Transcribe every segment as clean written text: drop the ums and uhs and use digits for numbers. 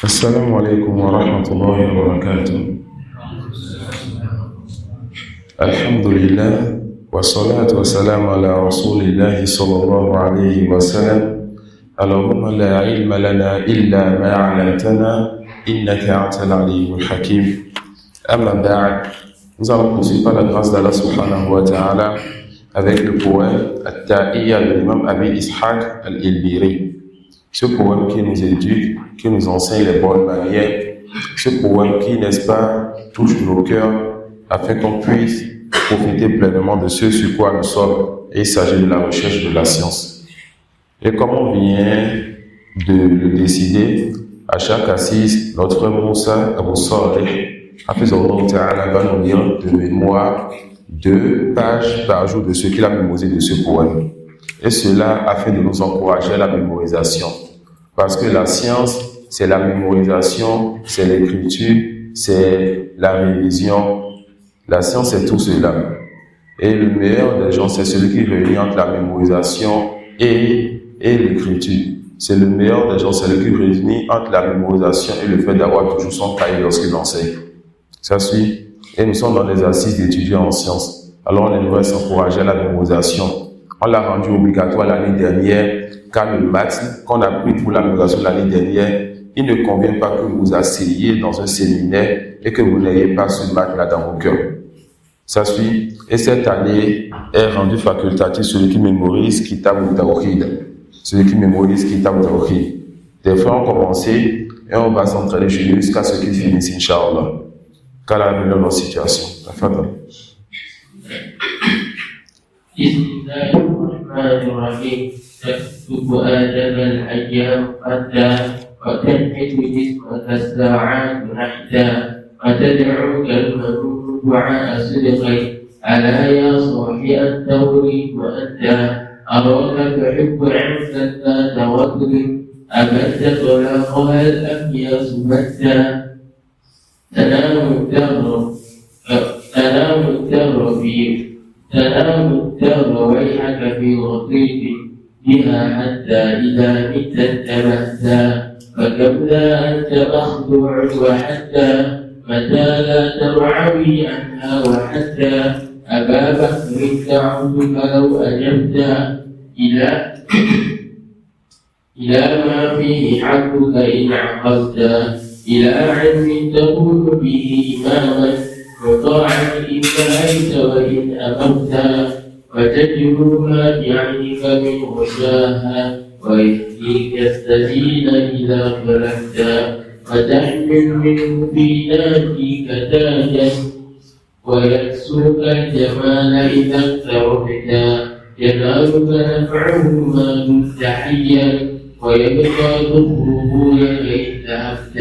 السلام عليكم ورحمة الله وبركاته. الحمد لله والصلاة والسلام على رسول الله صلى الله عليه وسلم. اللهم لا علم لنا إلا ما علمتنا إنك أنت العليم الحكيم. أما بعد, nous allons poursuivre par la grâce d'Allah subhanahu wa ta'ala avec le poème At-Ta'iyya de l'imam Abi Ishaq al-Ilbiri. Ce poème qui nous éduque, qui nous enseigne les bonnes manières, ce poème qui, n'est-ce pas, touche nos cœurs afin qu'on puisse profiter pleinement de ce sur quoi nous sommes, et il s'agit de la recherche de la science. Et comme on vient de le décider, à chaque assise, notre frère Moussa Abou Saleh, Hafizallahu Ta'ala, va nous lire de mémoire 2 pages par jour de ce qu'il a mémorisé de ce poème. Et cela afin de nous encourager à la mémorisation. Parce que la science, c'est la mémorisation, c'est l'écriture, c'est la révision. La science, c'est tout cela. Et le meilleur des gens, c'est celui qui réunit entre la mémorisation et l'écriture. C'est le meilleur des gens, c'est celui qui réunit entre la mémorisation et le fait d'avoir toujours son cahier lorsqu'il enseigne. Ça suit. Et nous sommes dans les assises d'étudiants en sciences. Alors on devrait s'encourager à la mémorisation. On l'a rendu obligatoire l'année dernière, car le maths qu'on a pris pour la mémorisation l'année dernière, il ne convient pas que vous asseyez dans un séminaire et que vous n'ayez pas ce maths-là dans vos cœurs. Ça suit. Et cette année est rendue facultative celui qui mémorise Kitab al-Tawhid. Celui qui mémorise Kitab al-Tawhid. Des fois, on commence et on va s'entraîner jusqu'à ce qu'ils finissent, Inch'Allah. Quelle est la situation? بسم الله الرحمن الرحيم. تكتب آدم الأيام قدا وتنحت جسمك الساعات نحتا وتدعوك المنون دعاء صدق ألا يا صاحي أنت أريد وأنت أراك تحب عمدا ذات وقر أبد طلاقها الأمياس مدا تنام الدهر ويحك في رقيق بها حتى إذا مت انتبهتا فكم ذا أنت مخدوع وحتى متى لا ترعوي عنها وحتى أبا بكر تعودك لو أجبت إلى ما فيه حقك إن عقلت إلى علم تكون به إماما مطاعا إن نهيت وإن أمرت وتجر ما بعينك من غشاها ويهديك السبيل إذا فلكت وتحمل منه في ناديك تاجا ويكسوك الجمال إذا اقتربت ينالك نفعه ما دمت حيا ويبقى ضره لئن ذهبت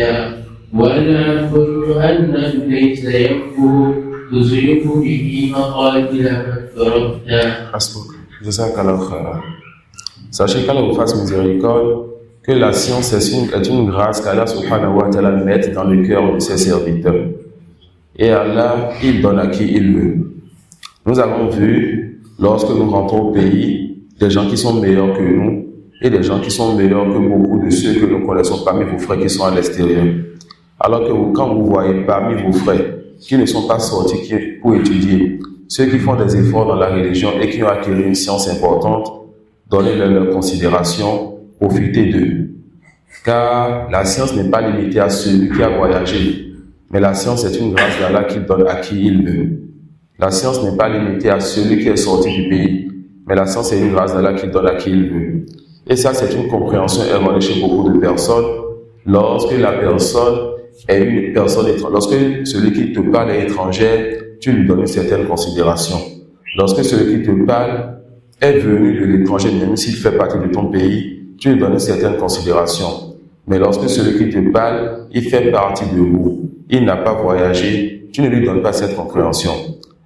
والعفو مهند ليس ينفو تصيب به مقاتل من فرقت. حسبك. Jazakallah khairan. Sachez qu'Allah vous fasse miséricorde, que la science est une grâce qu'Allah subhanahu wa ta'ala mette dans le cœur de ses serviteurs. Et Allah, il donne à qui il veut. Nous avons vu, lorsque nous rentrons au pays, des gens qui sont meilleurs que nous et des gens qui sont meilleurs que beaucoup de ceux que nous connaissons parmi vos frères qui sont à l'extérieur. Alors que quand vous voyez parmi vos frères qui ne sont pas sortis pour étudier, ceux qui font des efforts dans la religion et qui ont acquis une science importante, donnez-leur leur considération, profitez d'eux. Car la science n'est pas limitée à celui qui a voyagé, mais la science est une grâce d'Allah qu'il donne à qui il veut. La science n'est pas limitée à celui qui est sorti du pays, mais la science est une grâce d'Allah qu'il donne à qui il veut. Et ça, c'est une compréhension erronée chez beaucoup de personnes. Lorsque la personne est une personne étrangère, lorsque celui qui te parle est étranger, tu lui donnes une certaine considération. Lorsque celui qui te parle est venu de l'étranger, même s'il fait partie de ton pays, tu lui donnes une certaine considération. Mais lorsque celui qui te parle, il fait partie de vous, il n'a pas voyagé, tu ne lui donnes pas cette compréhension.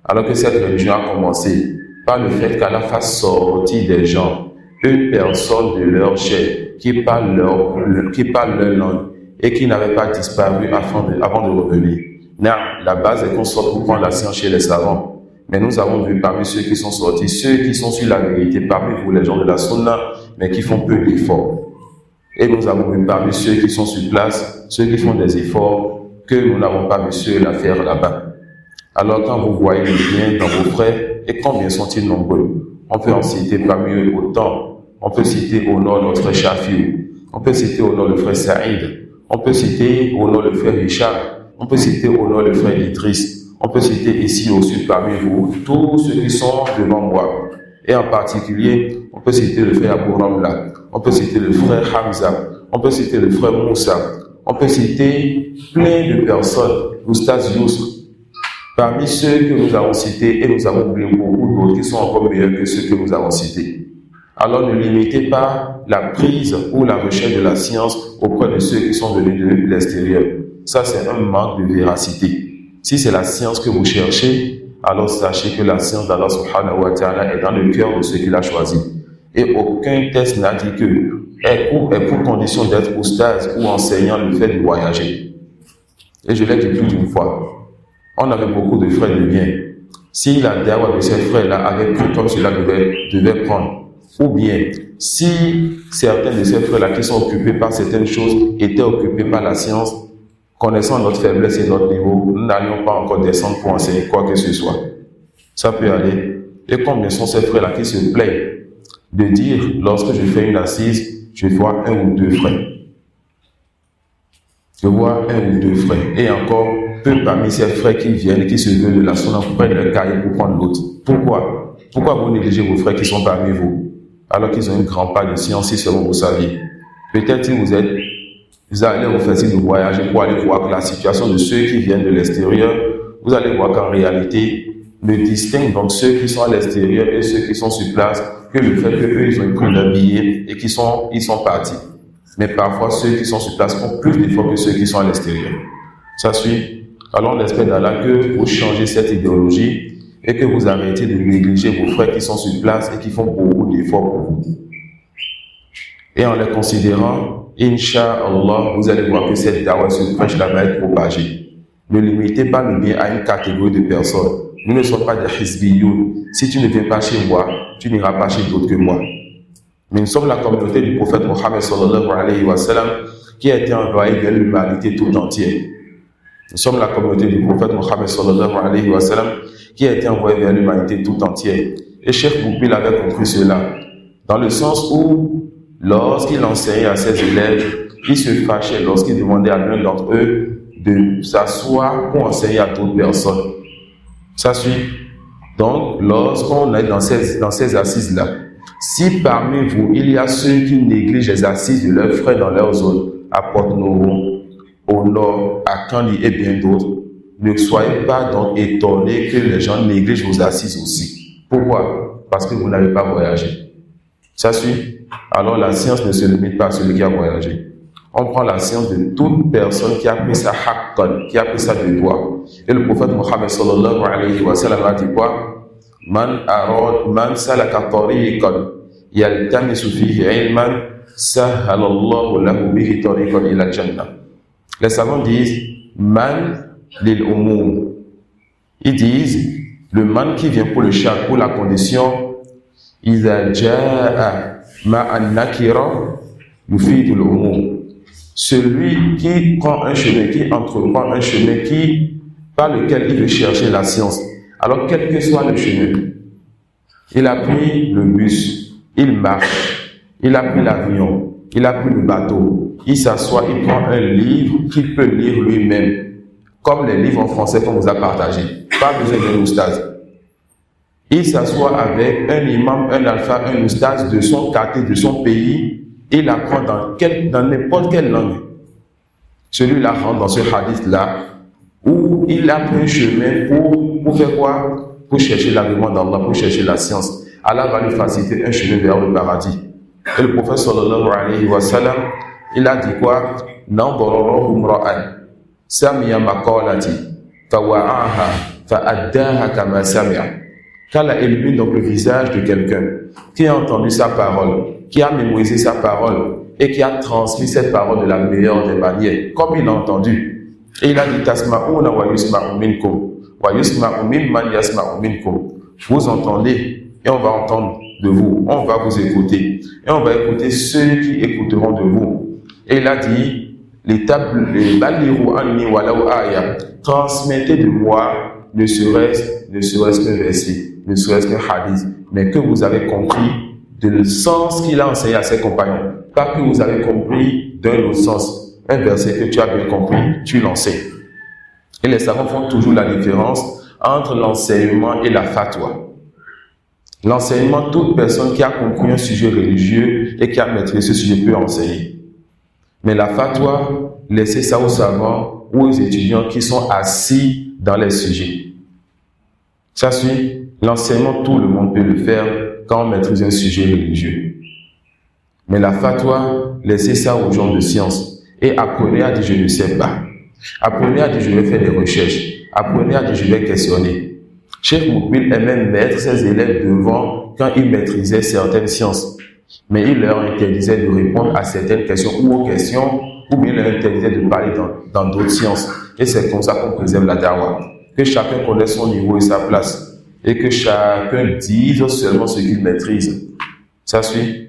Alors que cette religion a commencé par le fait qu'Allah fasse sortir des gens, une personne de leur chair, qui parle leur langue, et qui n'avait pas disparu avant de revenir. Non, la base est qu'on sorte pour prendre la science chez les savants. Mais nous avons vu parmi ceux qui sont sortis, ceux qui sont sur la vérité, parmi vous les gens de la sunna, mais qui font peu d'efforts. Et nous avons vu parmi ceux qui sont sur place, ceux qui font des efforts, que nous n'avons pas vu ceux la faire là-bas. Alors quand vous voyez le bien dans vos frères, et combien sont-ils nombreux? On peut en citer parmi eux autant. On peut citer au nord notre frère Shafiou, on peut citer au nord le frère Saïd, on peut citer au nord le frère Richard, on peut citer au nord le frère Idriss, on peut citer ici au sud parmi vous tous ceux qui sont devant moi. Et en particulier, on peut citer le frère Abou Ramla, on peut citer le frère Hamza, on peut citer le frère Moussa, on peut citer plein de personnes, l'Oustaz Youssef. Parmi ceux que nous avons cités, et nous avons oublié beaucoup d'autres qui sont encore meilleurs que ceux que nous avons cités. Alors ne limitez pas la prise ou la recherche de la science auprès de ceux qui sont venus de l'extérieur. Ça, c'est un manque de véracité. Si c'est la science que vous cherchez, alors sachez que la science d'Allah subhanahu wa ta'ala est dans le cœur de ceux qu'il a choisis. Et aucun test n'a dit que est pour condition d'être oustaz ou enseignant le fait de voyager. Et je l'ai dit plus d'une fois. On avait beaucoup de frères de bien. Si la dawa de ces frères-là avait pris comme cela devait prendre, ou bien si certains de ces frères-là qui sont occupés par certaines choses étaient occupés par la science, connaissant notre faiblesse et notre niveau, nous n'allions pas encore descendre pour enseigner quoi que ce soit. Ça peut aller. Et combien sont ces frères-là qui se plaignent de dire, lorsque je fais une assise, je vois un ou deux frères. Je vois un ou deux frères. Et encore, peu parmi ces frères qui viennent et qui se veulent de la sunna prennent le cahier pour prendre l'autre. Pourquoi? Pourquoi vous négligez vos frères qui sont parmi vous, alors qu'ils ont une grande part de science, si seulement vous saviez? Peut-être si vous allez vous faire signe de voyager pour aller voir que la situation de ceux qui viennent de l'extérieur, vous allez voir qu'en réalité, le distingue donc ceux qui sont à l'extérieur et ceux qui sont sur place, que le fait qu'eux, ils ont pris leur billet et qu'ils sont partis. Mais parfois, ceux qui sont sur place font plus d'efforts que ceux qui sont à l'extérieur. Ça suit. Alors, on espère d'Allah que vous changez cette idéologie et que vous arrêtez de négliger vos frères qui sont sur place et qui font beaucoup d'efforts pour vous. Et en les considérant, Inch'Allah, vous allez voir que cette dawa, ce prêche-là va être propagée. Ne limitez pas le bien à une catégorie de personnes. Nous ne sommes pas des hizbiyoun. Si tu ne viens pas chez moi, tu n'iras pas chez d'autres que moi. Mais nous sommes la communauté du prophète Mohammed sallallahu alayhi wa sallam qui a été envoyé vers l'humanité tout entière. Nous sommes la communauté du prophète Mohammed sallallahu alayhi wa sallam qui a été envoyé vers l'humanité tout entière. Et Cheikh Boukbil avait compris cela, dans le sens où, lorsqu'il enseignait à ses élèves, il se fâchait lorsqu'il demandait à l'un d'entre eux de s'asseoir pour enseigner à d'autres personnes. Ça suit. Donc, lorsqu'on est dans ces assises-là, si parmi vous, il y a ceux qui négligent les assises de leurs frères dans leur zone, à Porto-Novo, au nord, à Kandy et bien d'autres, ne soyez pas donc étonnés que les gens négligent vos assises aussi. Pourquoi? Parce que vous n'avez pas voyagé. Ça suit. Alors la science ne se limite pas à celui qui a voyagé. On prend la science de toute personne qui a pris sa haqqan, qui a pris ça de droit. Et le prophète Mohammed sallallahu alayhi wa sallam a dit quoi? Man salaka tariqan yaltamisu fihi ilman sahhala Allahu lahu bihi tariqan ila al-jannah. Les savants disent man lil umum. Ils disent le man qui vient pour le char, pour la condition idha jaa ma'an nakira yufidu al-umum. Celui qui prend un chemin, qui entreprend un chemin par lequel il veut chercher la science. Alors, quel que soit le chemin, il a pris le bus, il marche, il a pris l'avion, il a pris le bateau, il s'assoit, il prend un livre qu'il peut lire lui-même, comme les livres en français qu'on vous a partagés. Pas besoin d'un oustaz. Il s'assoit avec un imam, un alpha, un oustaz de son quartier, de son pays. Il apprend dans n'importe quelle langue. Celui-là rentre dans ce hadith-là où il a pris un chemin pour faire quoi? Pour chercher l'agrément d'Allah, pour chercher la science. Allah va lui faciliter un chemin vers le paradis. Et le prophète sallallahu alayhi wa sallam, il a dit quoi? Nandararahu mra'an sami'a maqalati fawa'aha fa'addaha kama sami'a. Qu'Allah illumine donc le visage de quelqu'un qui a entendu sa parole, qui a mémorisé sa parole et qui a transmis cette parole de la meilleure des manières, comme il a entendu. Et il a dit tasma'una wa yusma'u minkum wa yusma'u mimman yasma'u minkum. Vous entendez et on va entendre de vous. On va vous écouter. Et on va écouter ceux qui écouteront de vous. Et il a dit, transmettez de moi, ne serait-ce qu'un verset, ne serait-ce qu'un hadith, mais que vous avez compris du sens qu'il a enseigné à ses compagnons. Pas que vous avez compris d'un autre sens. Un verset que tu as bien compris, tu l'enseignes. Et les savants font toujours la différence entre l'enseignement et la fatwa. L'enseignement, toute personne qui a compris un sujet religieux et qui a maîtrisé ce sujet peut enseigner. Mais la fatwa, laissez ça aux savants ou aux étudiants qui sont assis dans les sujets. Ça suit, l'enseignement, tout le monde peut le faire quand on maîtrise un sujet religieux. Mais la fatwa, laissez ça aux gens de science et apprenez à dire je ne sais pas. Apprenez à dire je vais faire des recherches. Apprenez à dire je vais questionner. Cheikh Moukbil aimait mettre ses élèves devant quand il maîtrisait certaines sciences. Mais il leur interdisait de répondre à certaines questions ou aux questions, ou bien il leur interdisait de parler dans d'autres sciences. Et c'est comme ça qu'on préserve la dawa. Que chacun connaisse son niveau et sa place. Et que chacun dise seulement ce qu'il maîtrise. Ça suit.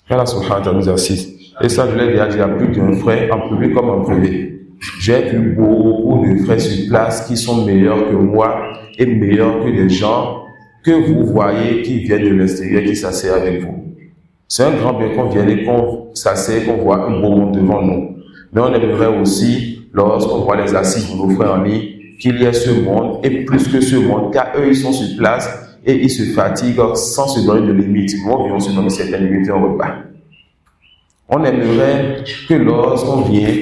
Allah subhanahu wa ta'ala nous assiste. Et ça, je l'ai déjà dit à plus d'un frère, en public comme en privé. J'ai vu beaucoup de frères sur place qui sont meilleurs que moi et meilleurs que des gens que vous voyez qui viennent de l'extérieur, qui s'asseyent avec vous. C'est un grand bien qu'on vienne et qu'on s'asseye, qu'on voit un beau monde devant nous. Mais on aimerait aussi, lorsqu'on voit les assises de nos frères en ligne, qu'il y ait ce monde et plus que ce monde, car eux, ils sont sur place et ils se fatiguent sans se donner de limites. Nous, on vient se donner certaines limites et on repart. On aimerait que lorsqu'on vient,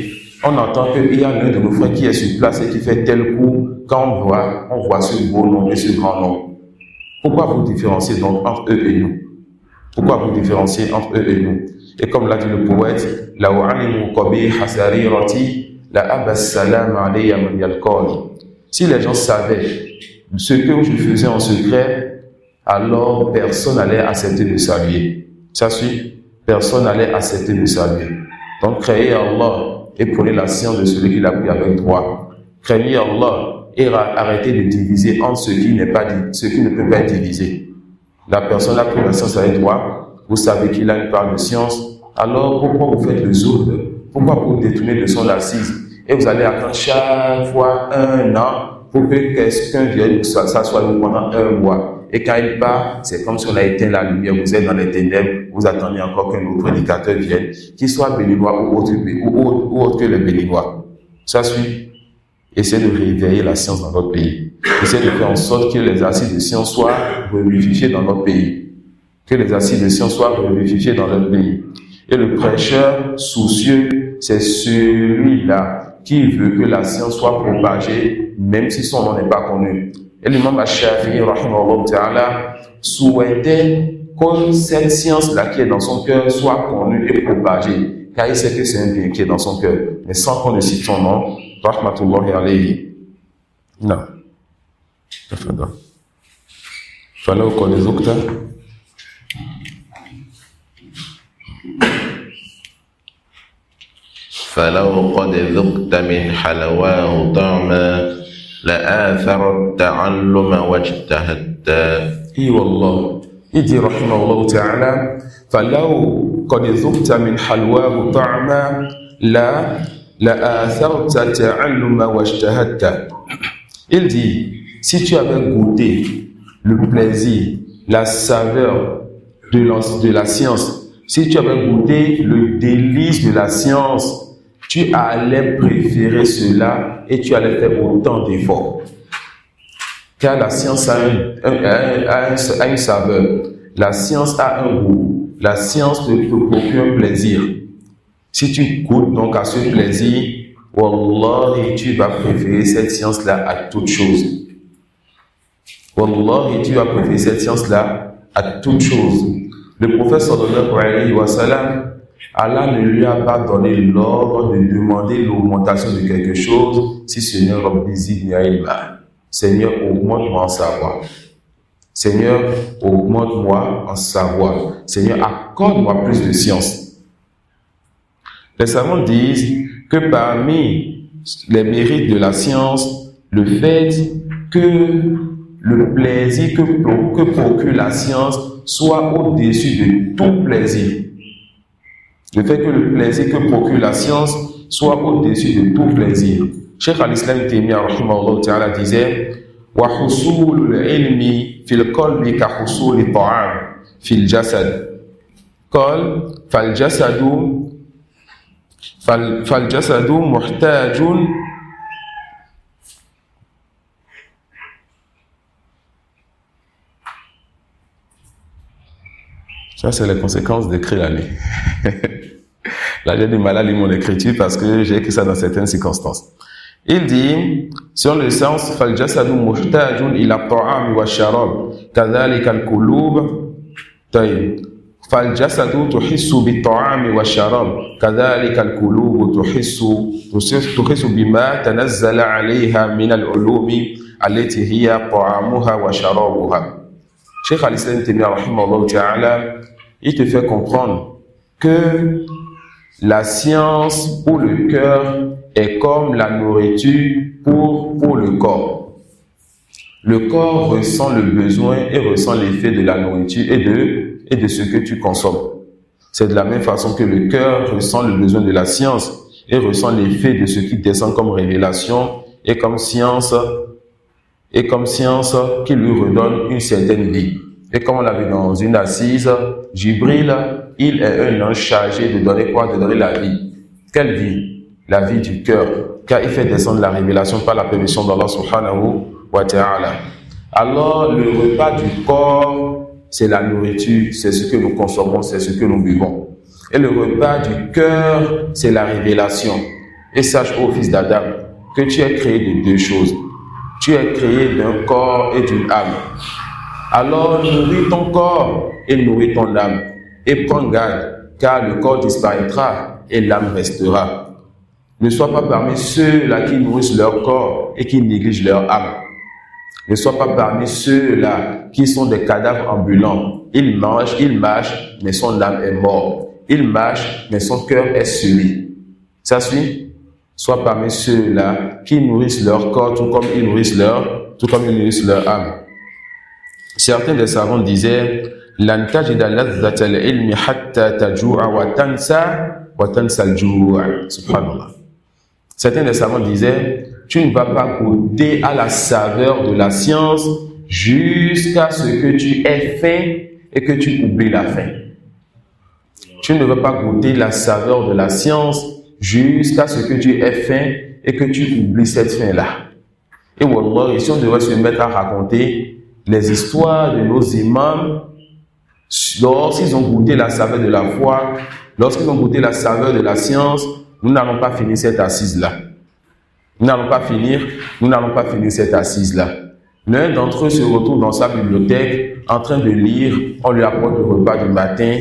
on entend qu'il y a l'un de nos frères qui est sur place et qui fait tel coup. Quand on voit ce beau nom et ce grand nom. Pourquoi vous différenciez donc entre eux et nous? Pourquoi vous différenciez entre eux et nous? Et comme l'a dit le poète, si les gens savaient ce que je faisais en secret, alors personne n'allait accepter de saluer. Ça suit? Personne n'allait accepter de saluer. Donc créez Allah et prenez la science de celui qui l'a pris avec droit. Craignez Allah et arrêtez de diviser entre ce qui ne peut pas être divisé. La personne a pris la science avec droit, vous savez qu'il a une part de science, alors pourquoi vous faites le zourde? Pourquoi vous détournez de son assise? Et vous allez attendre chaque fois 1 an pour que quelqu'un vienne s'asseoir pendant 1 mois. Et quand il part, c'est comme si on a éteint la lumière, vous êtes dans les ténèbres, vous attendez encore qu'un autre prédicateur vienne, qu'il soit béninois ou autre que les béninois. Ça suit. Essayez de réveiller la science dans notre pays. Essayez de faire en sorte que les assises de science soient revivifiées dans notre pays. Que les assises de science soient revivifiées dans notre pays. Et le prêcheur soucieux, c'est celui-là qui veut que la science soit propagée, même si son nom n'est pas connu. Et l'imam Ash-Shafi'i, rahimahullah ta'ala, souhaitait que cette science-là qui est dans son cœur soit connue et propagée. Car il sait que c'est un bien qui est dans son cœur. Mais sans qu'on ne cite son nom, rahmatullahi alayhi. Non. Tafadhal. Falau qad dhukta. فلو قد ذقت من حلواه طعما لآثر التعلم واجتهدت. اي والله يجي رحمه الله تعالى فلو قد ذقت من حلواه طعما لآثرت التعلم واجتهدت. Il dit, si tu avais goûté le plaisir, la saveur de la science, si tu avais goûté le délice de la science, tu allais préférer cela et tu allais faire autant d'efforts. Car la science a une saveur, la science a un goût, la science te procure un plaisir. Si tu goûtes donc à ce plaisir, wallahi, tu vas préférer cette science-là à toute chose. Wallahi, tu vas préférer cette science-là à toute chose. Le prophète sallallahu alayhi wa sallam, Allah ne lui a pas donné l'ordre de demander l'augmentation de quelque chose si Seigneur Rabbi zidni ilma. Seigneur, augmente-moi en savoir. Seigneur, augmente-moi en savoir. Seigneur, accorde-moi plus de science. Les savants disent que parmi les mérites de la science, le fait que le plaisir que procure la science soit au-dessus de tout plaisir. Le fait que le plaisir que procure la science soit au-dessus de tout plaisir. Cheikh al-Islam Taymiyya rahimahullah ta'ala disait wa husulul ilmi fil qalbi ka husuli ta'am fil jasad. قال فالجسد محتاج Ça, c'est les conséquences d'écrire la nuit. Là, j'ai du mal à lire mon écriture parce que j'ai écrit ça dans certaines circonstances. Il dit, sur le sens, فالجسد محتاج إلى الطعام والشراب كذلك القلوب طيب فالجسد تحس بالطعام والشراب كذلك القلوب تحس بما تنزل عليها من العلوم التي هي طعامها وشرابها. Cheikh al-Islam Taymiyya rahimahullah ta'ala, il te fait comprendre que la science pour le cœur est comme la nourriture pour le corps. Le corps ressent le besoin et ressent l'effet de la nourriture et de ce que tu consommes. C'est de la même façon que le cœur ressent le besoin de la science et ressent l'effet de ce qui descend comme révélation et comme science qui lui redonne une certaine vie. Et comme on l'a vu dans une assise, Jibril, il est un ange chargé de donner quoi? De donner la vie. Quelle vie? La vie du cœur, car il fait descendre la révélation par la permission d'Allah subhanahu wa ta'ala. Alors, le repas du corps, c'est la nourriture, c'est ce que nous consommons, c'est ce que nous buvons. Et le repas du cœur, c'est la révélation. Et sache, ô fils d'Adam, que tu es créé de deux choses. Tu es créé d'un corps et d'une âme. Alors, nourris ton corps et nourris ton âme. Et prends garde, car le corps disparaîtra et l'âme restera. Ne sois pas parmi ceux-là qui nourrissent leur corps et qui négligent leur âme. Ne sois pas parmi ceux-là qui sont des cadavres ambulants. Ils marchent, mais son âme est morte. Ils marchent, mais son cœur est scellé. Ça suit? Sois parmi ceux-là qui nourrissent leur corps tout comme ils nourrissent leur âme. Certains des savants disaient لن تجد لذة العلم حتى تجوع وتنسى الجوع. Subhanallah. Certains des savants disaient tu ne vas pas goûter à la saveur de la science jusqu'à ce que tu aies faim et que tu oublies la faim. Tu ne vas pas goûter la saveur de la science jusqu'à ce que tu aies faim et que tu oublies cette faim-là. Et wallah, si on devrait se mettre à raconter les histoires de nos imams, lorsqu'ils ont goûté la saveur de la foi, lorsqu'ils ont goûté la saveur de la science, nous n'allons pas finir cette assise-là. Nous n'allons pas finir cette assise-là. L'un d'entre eux se retrouve dans sa bibliothèque en train de lire, on lui apporte le repas du matin,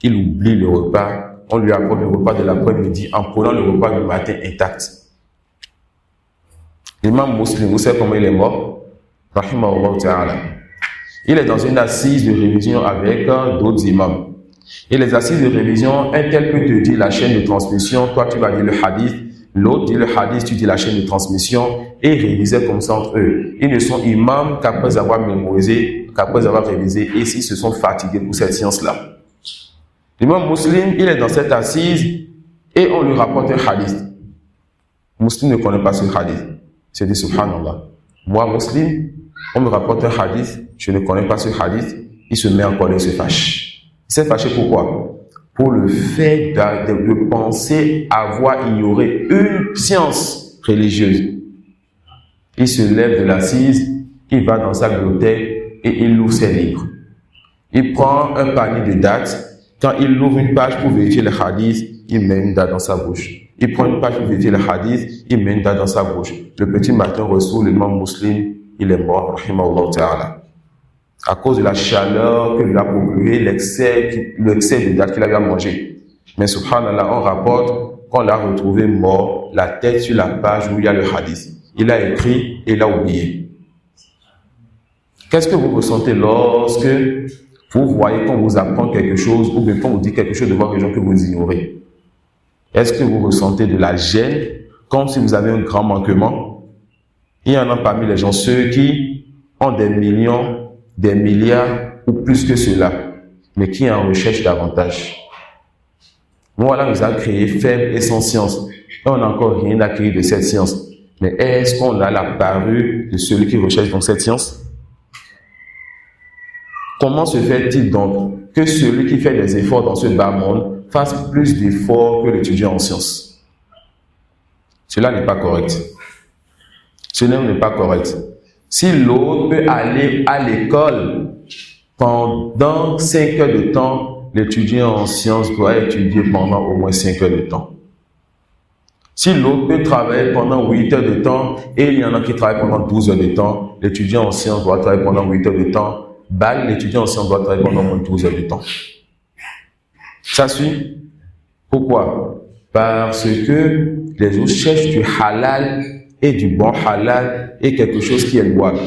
il oublie le repas, on lui apporte le repas de l'après-midi en prenant le repas du matin intact. L'imam Muslim, vous savez comment il est mort? Rahimahullah ta'ala. Il est dans une assise de révision avec d'autres imams. Et les assises de révision, un tel peut te dire la chaîne de transmission, toi tu vas dire le hadith, l'autre dit le hadith, tu dis la chaîne de transmission, et réviser comme ça entre eux. Ils ne sont imams qu'après avoir mémorisé, qu'après avoir révisé, et s'ils se sont fatigués pour cette science-là. L'imam Muslim, il est dans cette assise, et on lui rapporte un hadith. Muslim ne connaît pas ce hadith. Il se dit subhanallah. Moi, Muslim, on me rapporte un hadith, je ne connais pas ce hadith, il se met en colère, il se fâche. Il s'est fâché pourquoi? Pour le fait de penser avoir ignoré une science religieuse. Il se lève de l'assise, il va dans sa bibliothèque et il ouvre ses livres. Il prend un panier de dates. Quand il ouvre une page pour vérifier le hadith, il met une date dans sa bouche. Il prend une page pour vérifier le hadith, il met une date dans sa bouche. Le petit matin reçoit l'imam Muslim, il est mort, rahimahullah ta'ala. À cause de la chaleur que lui a procuré, l'excès de dates qu'il avait mangé. Mais subhanallah, on rapporte qu'on l'a retrouvé mort, la tête sur la page où il y a le hadith. Il a écrit et il a oublié. Qu'est-ce que vous ressentez lorsque vous voyez qu'on vous apprend quelque chose ou bien qu'on vous dit quelque chose de votre religion que vous ignorez? Est-ce que vous ressentez de la gêne comme si vous avez un grand manquement? Il y en a parmi les gens, ceux qui ont des millions, des milliards ou plus que cela, mais qui en recherche davantage. Voilà, nous a créé faible et sans science. Et on n'a encore rien acquis de cette science. Mais est-ce qu'on a la parure de celui qui recherche donc cette science? Comment se fait-il donc que celui qui fait des efforts dans ce bas monde fasse plus d'efforts que l'étudiant en sciences? Cela n'est pas correct. Cela n'est pas correct. Si l'autre peut aller à l'école pendant 5 heures de temps, l'étudiant en sciences doit étudier pendant au moins 5 heures de temps. Si l'autre peut travailler pendant 8 heures de temps, et il y en a qui travaillent pendant 12 heures de temps, l'étudiant en sciences doit travailler pendant 8 heures de temps, l'étudiant en sciences doit travailler pendant au moins 12 heures de temps. Ça suit? Pourquoi? Parce que les autres cherchent du halal, et du bon halal est quelque chose qui est louable.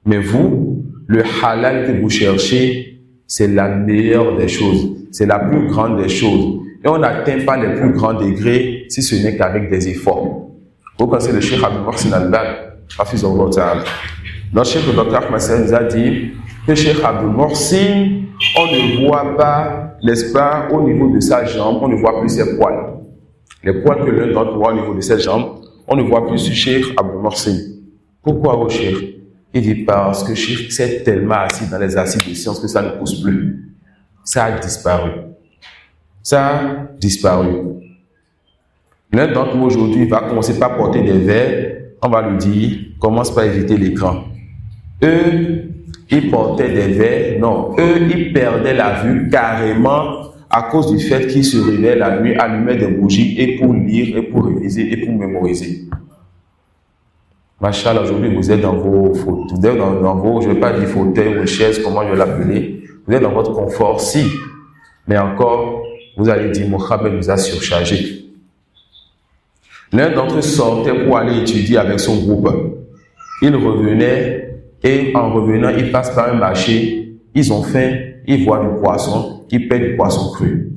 Mais vous, le halal que vous cherchez, c'est la meilleure des choses, c'est la plus grande des choses. Et on n'atteint pas les plus grands degrés si ce n'est qu'avec des efforts. Vous connaissez le Cheikh Abdul Muhsin Al-Ban, Hafizahullah Ta'ala. Notre Cheikh, le Dr Ahmed Saïd, nous a dit que Cheikh Abdul Muhsin, on ne voit pas, n'est-ce pas, au niveau de sa jambe, on ne voit plus ses poils. Les poils que l'un d'entre voit au niveau de ses jambes, on ne voit plus Cheikh Abdul Muhsin. Pourquoi au Cheikh? Il dit parce que Cheikh s'est tellement assis dans les assises de sciences que ça ne pousse plus. Ça a disparu. Ça a disparu. L'un d'entre nous aujourd'hui va commencer par porter des verres. On va lui dire, commence par éviter l'écran. Eux, ils portaient des verres. Non, eux, ils perdaient la vue carrément à cause du fait qu'ils se réveillaient la nuit, allumaient des bougies et pour lire, et pour réviser, et pour mémoriser. Machallah, aujourd'hui, vous êtes dans vos fauteuils, vous êtes dans vos, je ne vais pas dire fauteuil ou chaise, comment je vais l'appeler. Vous êtes dans votre confort, si. Mais encore, vous allez dire, Mohamed nous a surchargé. L'un d'entre eux sortait pour aller étudier avec son groupe. Il revenait, et en revenant, il passe par un marché. Ils ont faim, ils voient du poisson, ils paient du poisson cru.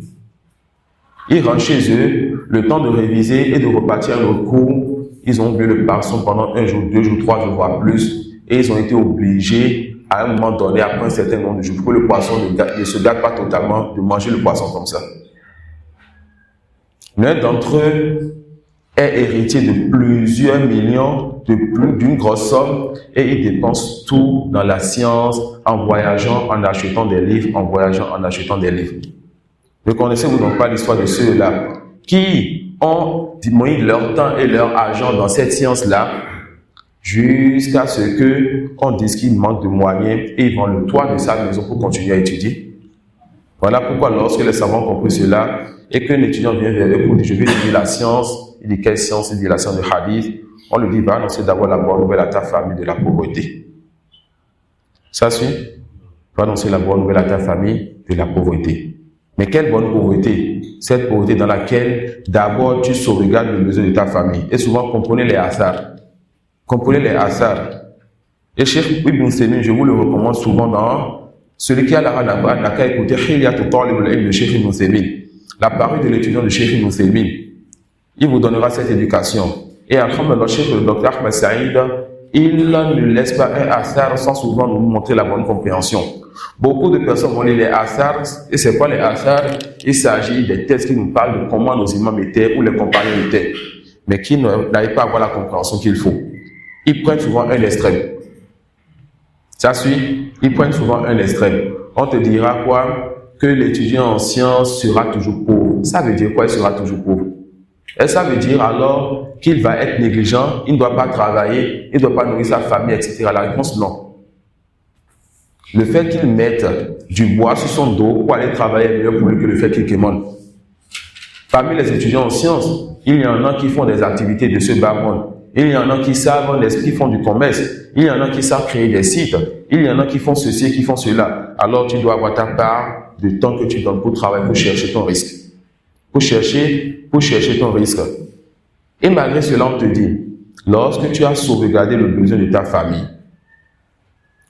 Ils rentrent chez eux, le temps de réviser et de repartir à leur cours. Ils ont bu le poisson pendant 1 jour, 2 jours, 3 jours, voire plus. Et ils ont été obligés, à un moment donné, après un certain nombre de jours, pour que le poisson ne se gâte pas totalement, de manger le poisson comme ça. L'un d'entre eux est héritier de plusieurs millions, d'une grosse somme, et il dépense tout dans la science, en voyageant, en achetant des livres, en voyageant, en achetant des livres. Ne connaissez-vous donc pas l'histoire de ceux-là qui ont mis leur temps et leur argent dans cette science-là jusqu'à ce qu'on dise qu'ils manquent de moyens et ils vendent le toit de sa maison pour continuer à étudier? Voilà pourquoi lorsque les savants ont compris cela et qu'un étudiant vient vers eux pour dire je vais étudier la science, il dit quelle science? Il dit la science de hadith. On lui dit va annoncer d'abord la bonne nouvelle à ta famille de la pauvreté. Ça suit? Va annoncer la bonne nouvelle à ta famille de la pauvreté. Mais quelle bonne pauvreté? Cette pauvreté dans laquelle d'abord tu sauvegardes le besoin de ta famille. Et souvent comprenez les hasards. Comprenez les hasards. Et Cheikh Ibn Taymiyyah, je vous le recommande souvent dans celui qui a n'a qu'à écouter Hilyatu Talib al-Ilm de Cheikh Ibn Taymiyyah. La parole de l'étudiant de Cheikh Ibn Taymiyyah. Il vous donnera cette éducation. Et alhamdulillah, le Dr Ahmed Saïd, il ne laisse pas un hasard sans souvent nous montrer la bonne compréhension. Beaucoup de personnes vont lire les hasards. Et c'est quoi les hasards? Il s'agit des textes qui nous parlent de comment nos imams étaient ou les compagnons étaient, mais qui n'arrivent pas à avoir la compréhension qu'il faut. Ils prennent souvent un extrême. Ça suit? Ils prennent souvent un extrême. On te dira quoi? Que l'étudiant en sciences sera toujours pauvre. Ça veut dire quoi? Il sera toujours pauvre. Et ça veut dire alors qu'il va être négligent, il ne doit pas travailler, il ne doit pas nourrir sa famille, etc. La réponse, non. Le fait qu'il mette du bois sur son dos pour aller travailler est mieux pour lui que le fait qu'il quémande. Parmi les étudiants en sciences, il y en a qui font des activités de ce bas monde. Il y en a qui savent, qui font du commerce. Il y en a qui savent créer des sites. Il y en a qui font ceci, qui font cela. Alors tu dois avoir ta part de temps que tu donnes pour travailler, pour chercher ton risque. Pour chercher ton risque. Et malgré cela, on te dit, lorsque tu as sauvegardé le besoin de ta famille,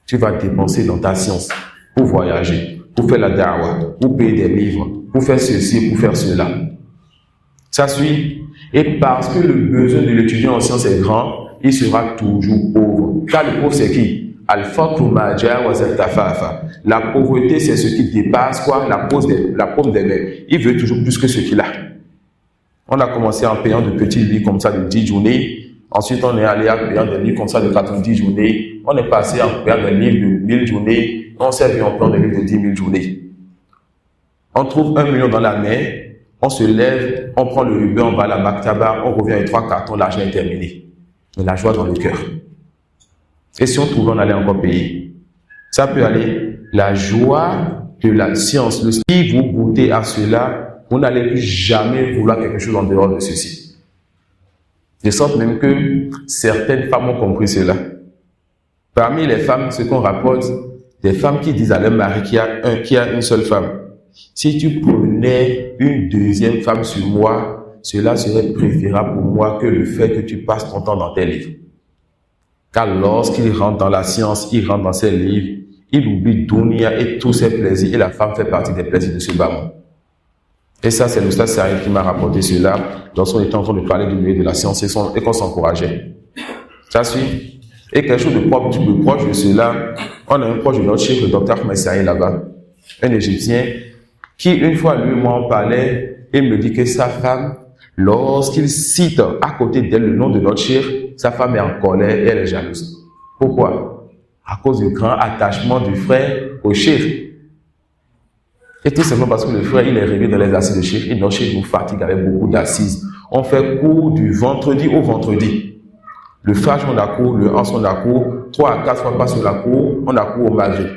tu vas dépenser dans ta science pour voyager, pour faire la da'wah, pour payer des livres, pour faire ceci, pour faire cela. Ça suit. Et parce que le besoin de l'étudiant en sciences est grand, il sera toujours pauvre. Car le pauvre, c'est qui? Al-faqru ma jawaza al-kafafa. La pauvreté, c'est ce qui dépasse quoi? La paume des mains. Il veut toujours plus que ce qu'il a. On a commencé en payant de petits lits comme ça de 10 journées. Ensuite, on est allé en payant des lits comme ça de 90 journées. On est passé en payant des lits de 1000 journées. On s'est vu en payant des lits de 10 000 journées. On trouve 1 million dans la main. On se lève, on prend le Uber, on va à la Maktaba, on revient avec 3 cartons, l'argent est terminé. Mais la joie dans le cœur. Et si on trouvait, on allait encore payer. Ça peut aller. La joie de la science, si vous goûtez à cela, vous n'allez plus jamais vouloir quelque chose en dehors de ceci. De sorte même que certaines femmes ont compris cela. Parmi les femmes, ce qu'on rapporte, des femmes qui disent à leur mari qui a une seule femme, si tu prenais une deuxième femme sur moi, cela serait préférable pour moi que le fait que tu passes ton temps dans tes livres. Car lorsqu'il rentre dans la science, il rentre dans ses livres, il oublie Dunia et tous ses plaisirs, et la femme fait partie des plaisirs de ce bas monde. Et ça, c'est l'Oustaz Saïd qui m'a rapporté cela lorsqu'on était en train de parler du milieu de la science et qu'on s'encourageait. Ça suit. Et quelque chose de proche de cela, on a un proche de notre chef, le docteur Ahmed Saïd là-bas, un Égyptien, qui une fois lui, moi, on parlait, et me dit que sa femme, lorsqu'il cite à côté d'elle le nom de notre chef, sa femme est en colère et elle est jalouse. Pourquoi? À cause du grand attachement du frère au chef. Et tout simplement parce que le frère, il est réveillé dans les assises de chef, et notre chef nous fatigue avec beaucoup d'assises. On fait cours du vendredi au vendredi. Le fage, on a cours, le hans, on a cours, 3 à 4 fois pas sur la cour, on a cours au maghrib.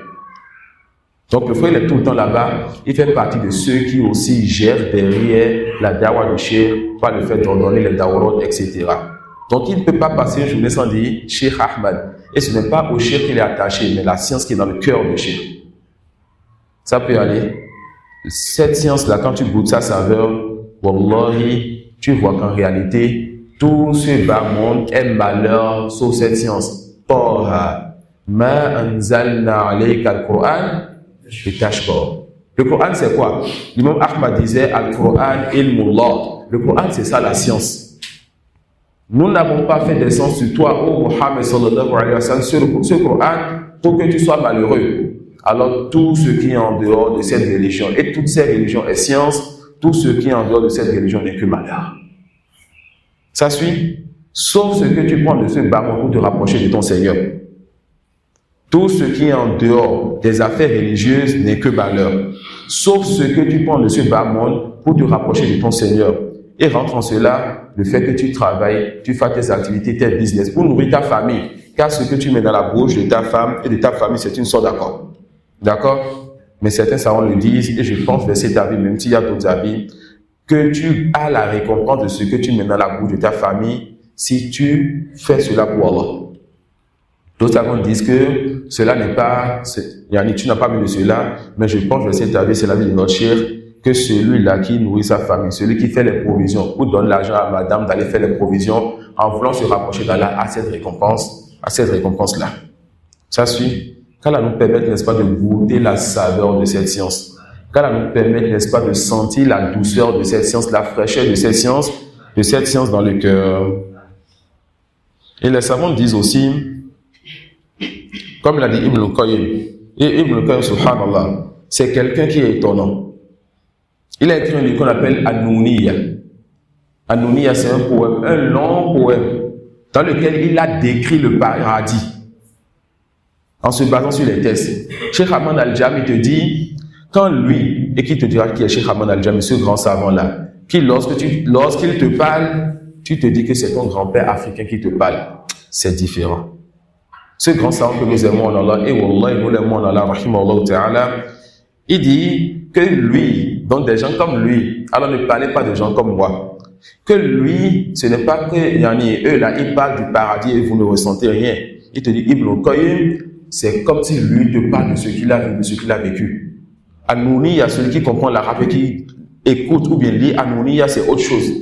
Donc le frère, il est tout le temps là-bas, il fait partie de ceux qui aussi gèrent derrière la dawa de Cheikh, par le fait d'ordonner les dawarot, etc. Donc il ne peut pas passer une journée sans dire Cheikh Ahmad. Et ce n'est pas au Cheikh qu'il est attaché, mais la science qui est dans le cœur de Cheikh. Ça peut aller. Cette science-là, quand tu goûtes sa saveur, wallahi, tu vois qu'en réalité, tout ce bas monde est malheur sauf cette science. Taha, ma anzalna alayka al-Qur'an. Le Coran, c'est quoi? L'imam Ahmad disait Al-Quran ilmullah. Le Coran, c'est ça la science. Nous n'avons pas fait descendre sur toi, ô Muhammad sallallahu alayhi wa sallam, ce Coran pour que tu sois malheureux. Alors, tout ce qui est en dehors de cette religion, et toutes ces religions est science, tout ce qui est en dehors de cette religion n'est que malheur. Ça suit? Sauf ce que tu prends de ce bâton pour te rapprocher de ton Seigneur. Tout ce qui est en dehors des affaires religieuses n'est que malheur. Sauf ce que tu prends de ce bas monde pour te rapprocher de ton Seigneur. Et rentre en cela, le fait que tu travailles, tu fasses tes activités, tes business pour nourrir ta famille. Car ce que tu mets dans la bouche de ta femme et de ta famille, c'est une sorte d'accord. D'accord? Mais certains savants le disent, et je pense vers cet avis, même s'il y a d'autres avis, que tu as la récompense de ce que tu mets dans la bouche de ta famille si tu fais cela pour Allah. D'autres savants disent que cela n'est pas, tu n'as pas vu de cela, mais je pense que cet avis, c'est l'avis de notre cher, que celui-là qui nourrit sa famille, celui qui fait les provisions, ou donne l'argent à madame d'aller faire les provisions, en voulant se rapprocher d'Allah à cette récompense-là. Ça suit. Qu'Allah nous permette, n'est-ce pas, de goûter la saveur de cette science. Qu'Allah nous permette, n'est-ce pas, de sentir la douceur de cette science, la fraîcheur de cette science dans le cœur. Et les savants disent aussi, comme l'a dit Ibn al-Qayyim, et Ibn al-Qayyim, subhanallah, c'est quelqu'un qui est étonnant. Il a écrit un livre qu'on appelle An-Nuniyya. An-Nuniyya, c'est un poème, un long poème, dans lequel il a décrit le paradis, en se basant sur les tests. Cheikh Ahmad al-Jami te dit, quand lui, et qui te dira qui est Cheikh Ahmad al-Jami, ce grand savant-là, qui lorsqu'il te parle, tu te dis que c'est ton grand-père africain qui te parle. C'est différent. Ce grand savant que nous aimons en Allah, et Wallah, nous l'aimons en Allah, rahimahullah ta'ala, il dit que lui, donc des gens comme lui, alors ne parlez pas de gens comme moi, que lui, ce n'est pas que, eux là, ils parlent du paradis et vous ne ressentez rien. Il te dit, Ibn Qayyim, c'est comme si lui te parle de ce qu'il a vu, de ce qu'il a vécu. An-Nuniyya, celui qui comprend l'arabe et qui écoute ou bien lit, An-Nuniyya, c'est autre chose.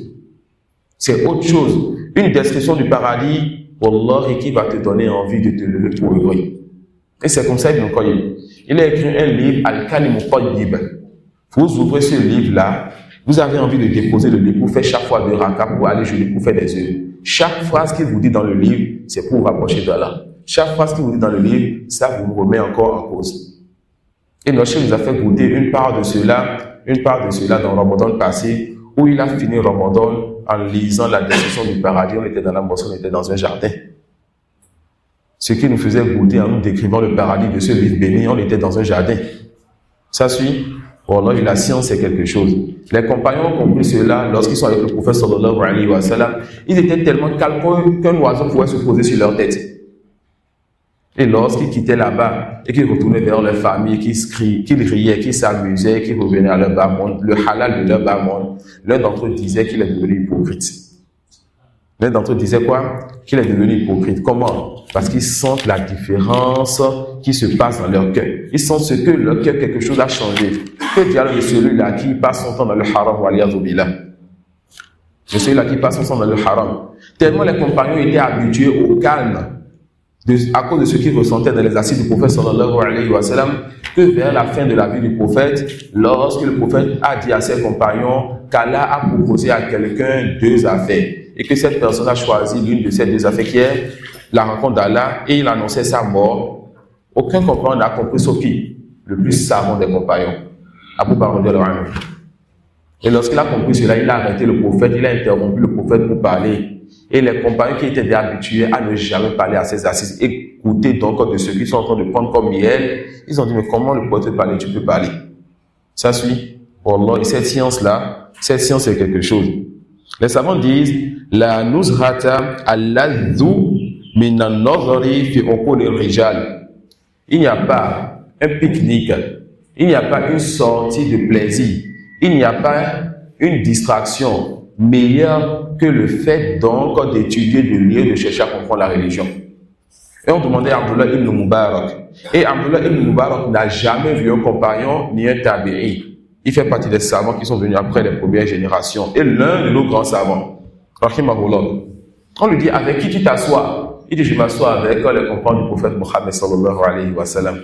C'est autre chose. Une description du paradis, Wallah, qui va te donner envie de te lever pour œuvrer. Et c'est comme ça, Ibn Qayyim. Il a écrit un livre, Al-Kalim Tayyib. Vous ouvrez ce livre-là, vous avez envie de déposer le livre pour faire chaque fois de raka, pour aller jeûner, pour faire des œuvres. Chaque phrase qu'il vous dit dans le livre, c'est pour vous rapprocher d'Allah. Chaque phrase qu'il vous dit dans le livre, ça vous remet encore en cause. Et notre chef nous a fait goûter une part de cela dans le Ramadan passé, où il a fini le Ramadan en lisant la description du paradis. On était dans la mosquée, on était dans un jardin. Ce qui nous faisait goûter en nous décrivant le paradis de ce livre béni, on était dans un jardin. Ça suit. Wallah, la science c'est quelque chose. Les compagnons ont compris cela lorsqu'ils sont avec le prophète sallallahu alayhi wa sallam. Ils étaient tellement calmes qu'un oiseau pouvait se poser sur leur tête. Et lorsqu'ils quittaient là-bas et qu'ils retournaient vers leur famille, qu'ils riaient, qu'ils s'amusaient, qu'ils revenaient à leur bas monde, le halal de leur bas monde, l'un d'entre eux disait qu'il est devenu hypocrite. L'un d'entre eux disait quoi? Qu'il est devenu hypocrite. Comment? Parce qu'ils sentent la différence qui se passe dans leur cœur. Ils sentent ce que leur cœur, quelque chose a changé. Que diable de celui-là qui passe son temps dans le haram, wa liyadhu billah. De celui-là qui passe son temps dans le haram. Tellement les compagnons étaient habitués au calme à cause de ce qu'ils ressentaient dans les assises du prophète sallallahu alayhi wa sallam, que vers la fin de la vie du prophète, lorsque le prophète a dit à ses compagnons qu'Allah a proposé à quelqu'un 2 affaires et que cette personne a choisi l'une de ces 2 affaires qui est la rencontre d'Allah et il annonçait sa mort, aucun compagnon n'a compris sauf qui? Le plus savant des compagnons, Abu Bakr radhiyallahu anhu. Et lorsqu'il a compris cela, il a arrêté le prophète, il a interrompu le prophète pour parler. Et les compagnons qui étaient déjà habitués à ne jamais parler à ses assises, écouter donc de ceux qui sont en train de prendre comme miel, ils ont dit, mais comment le prophète peut parler? Tu peux parler. Ça suit. Wallah, et cette science-là, cette science c'est quelque chose. Les savants disent, la nuzhata alladhu min an-nazari fi uqul ar-rijal. Il n'y a pas un pique-nique, il n'y a pas une sortie de plaisir, il n'y a pas une distraction meilleure que le fait donc d'étudier, de lire, de chercher à comprendre la religion. Et on demandait à Abdullah ibn Mubarak. Et Abdullah ibn Mubarak n'a jamais vu un compagnon ni un tabi'i. Il fait partie des savants qui sont venus après les premières générations. Et l'un de nos grands savants, rahimahullah, on lui dit, avec qui tu t'assois? Il dit, je m'assois avec les compagnons du prophète Mohammed sallallahu alayhi wa sallam.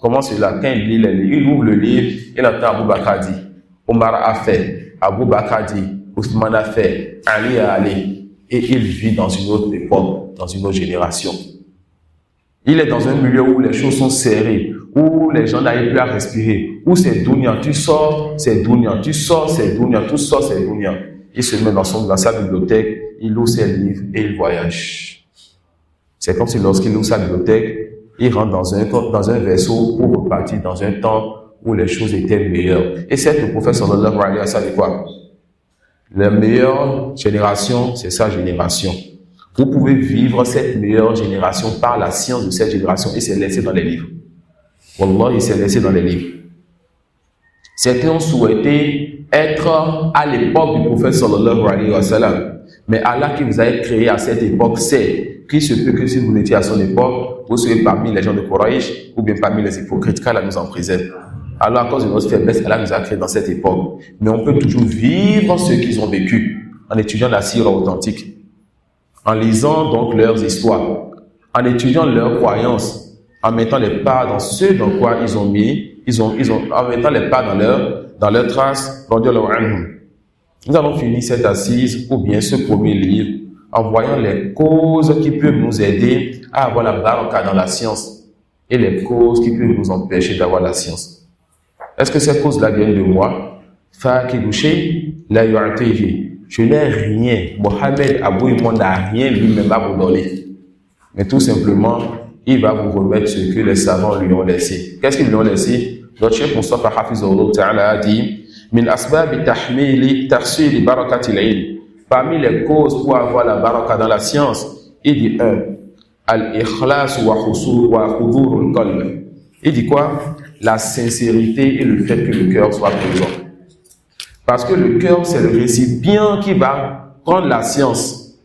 Comment cela? Quand il lit les livres, il ouvre le livre, il entend Abu Bakr dit, Omar a fait, Abu Bakr dit, Ousmane a fait, Ali a allé, et il vit dans une autre époque, dans une autre génération. Il est dans un milieu où les choses sont serrées, où les gens n'arrivent plus à respirer, où c'est dounia, tu sors, c'est dounia, tu sors, c'est dounia, tu sors, c'est dounia. Il se met dans sa bibliothèque, il ouvre ses livres et il voyage. C'est comme si lorsqu'il ouvre sa bibliothèque, il rentre dans un vaisseau pour repartir dans un temps où les choses étaient meilleures. Et c'est le prophète sallallahu alayhi wa sallam quoi? La meilleure génération, c'est sa génération. Vous pouvez vivre cette meilleure génération par la science de cette génération et c'est laissé dans les livres. Wallah, il s'est laissé dans les livres. Certains ont souhaité être à l'époque du prophète sallallahu alayhi wa sallam. Mais Allah qui vous a créé à cette époque sait qu'il se peut que si vous n'étiez à son époque, vous soyez parmi les gens de Quraysh ou bien parmi les hypocrites, qu'Allah nous en préserve. Alors, à cause de notre faiblesse, Allah nous a créé dans cette époque. Mais on peut toujours vivre ce qu'ils ont vécu en étudiant la sira authentique, en lisant donc leurs histoires, en étudiant leurs croyances, en mettant les pas dans ce dans quoi ils ont mis, en mettant les pas dans leurs traces. Nous allons finir cette assise ou bien ce premier livre en voyant les causes qui peuvent nous aider à avoir la baraka dans la science et les causes qui peuvent nous empêcher d'avoir la science. Est-ce que ces causes-là viennent de moi? Je n'ai rien. Mohamed Abou n'a rien lui-même à vous donner. Mais tout simplement, il va vous remettre ce que les savants lui ont laissé. Qu'est-ce qu'ils lui ont laissé? Notre chef Mustafa Hafizahullah Ta'ala a dit, Min asbabi tahmili tahsili barakatil ilm. Parmi les causes pour avoir la baraka dans la science, il dit 1. Al-ikhlas wa khudurul qalb. Il dit quoi? La sincérité et le fait que le cœur soit présent. Parce que le cœur, c'est le récipient qui va prendre la science.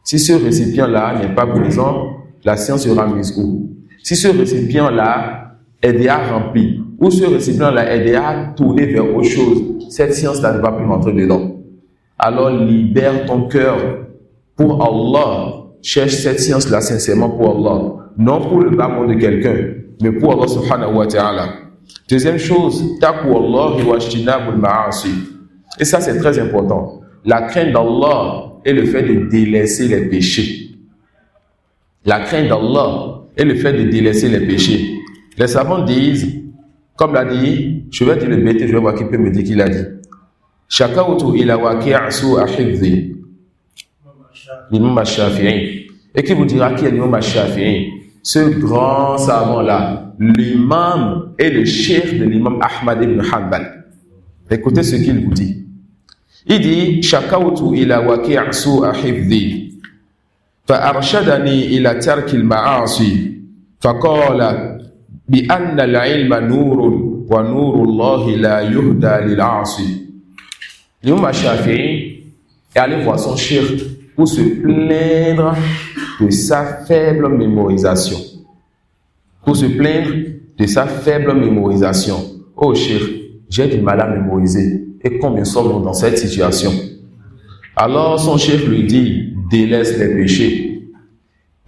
Si ce récipient-là n'est pas présent, la science sera mise où? Si ce récipient-là est déjà rempli, ou ce récipient-là est déjà tourné vers autre chose, cette science-là ne va plus rentrer dedans. Alors libère ton cœur pour Allah. Cherche cette science-là sincèrement pour Allah. Non pour le bas monde de quelqu'un, mais pour Allah subhanahu wa ta'ala. Deuxième chose, taqwallah wa ijtinabul ma'asi. Et ça c'est très important. La crainte d'Allah et le fait de délaisser les péchés. La crainte d'Allah et le fait de délaisser les péchés. Les savants disent, comme l'a dit, je vais dire le bête, je vais voir qui peut me dire qui l'a dit. Shakawtu ila waqi'a su'a hifzi. L'imam Ash-Shafi'i. Et qui vous dira qui est l'imam Ash-Shafi'i? Ce grand savant-là, l'imam et le cheikh de l'imam Ahmad ibn Hanbal. Écoutez ce qu'il vous dit. Il dit, Shakawtu ila waqi'a su'a hifzi. فأرشدني إلى ترك المعاصي فقال بأن العلم نور ونور الله لا يهدى للعاصي. L'imam Shafi'i est allé voir son cheikh pour se plaindre de sa faible mémorisation. Pour se plaindre de sa faible mémorisation. Oh cheikh, j'ai du mal à mémoriser. Et combien sommes-nous dans cette situation? Alors son cheikh lui dit, délaisse les péchés,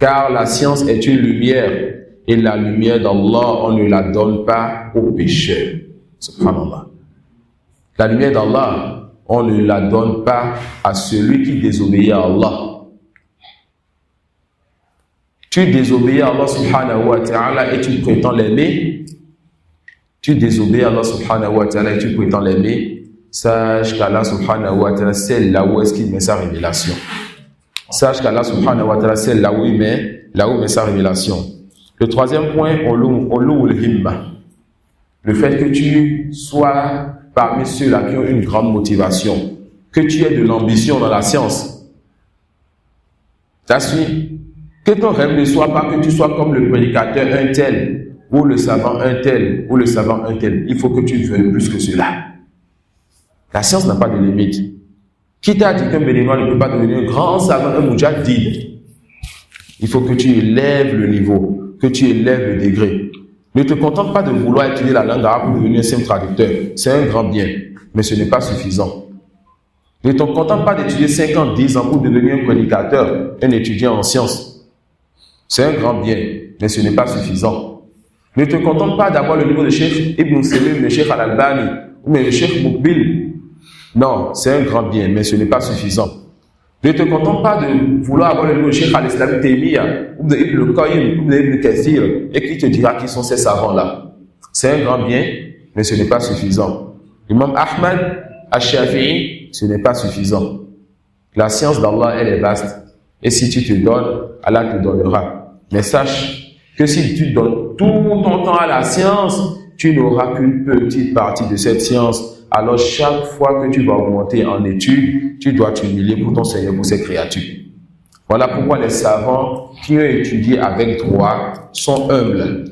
car la science est une lumière et la lumière d'Allah, on ne la donne pas aux pécheurs. Subhanallah. La lumière d'Allah, on ne la donne pas à celui qui désobéit à Allah. Tu désobéis à Allah subhanahu wa ta'ala et tu prétends l'aimer. Tu désobéis à Allah subhanahu wa ta'ala et tu prétends l'aimer. Sache qu'Allah subhanahu wa ta'ala, c'est là où est-ce qu'il met sa révélation. Sache qu'Allah subhanahu wa ta'ala, c'est là où il met sa révélation. Le troisième point, ulul himma. Le fait que tu sois parmi ceux-là qui ont une grande motivation, que tu aies de l'ambition dans la science. Ça suit. Que ton rêve ne soit pas que tu sois comme le prédicateur un tel, ou le savant un tel, ou le savant un tel. Il faut que tu veuilles plus que cela. La science n'a pas de limite. Qui t'a dit qu'un béninois ne peut pas devenir un grand savant, un moudjahid? Il faut que tu élèves le niveau, que tu élèves le degré. Ne te contente pas de vouloir étudier la langue arabe pour devenir un simple traducteur. C'est un grand bien, mais ce n'est pas suffisant. Ne te contente pas d'étudier 5 ans, 10 ans pour devenir un prédicateur, un étudiant en sciences. C'est un grand bien, mais ce n'est pas suffisant. Ne te contente pas d'avoir le niveau de Cheikh Ibn Selim, le Cheikh Al-Albani, ou le Cheikh Moukbil. Non, c'est un grand bien, mais ce n'est pas suffisant. Ne te contente pas de vouloir avoir le niveau de Cheikh Al-Islam Taymiya, ou de Ibn Qayyim, ou de Ibn Kathir, et qui te dira qui sont ces savants-là. C'est un grand bien, mais ce n'est pas suffisant. L'imam Ahmad Ash-Shafi'i, ce n'est pas suffisant. La science d'Allah, elle est vaste. Et si tu te donnes, Allah te donnera. Mais sache que si tu donnes tout ton temps à la science, tu n'auras qu'une petite partie de cette science. Alors chaque fois que tu vas augmenter en études, tu dois t'humilier pour ton Seigneur, pour ces créatures. Voilà pourquoi les savants qui ont étudié avec droit sont humbles.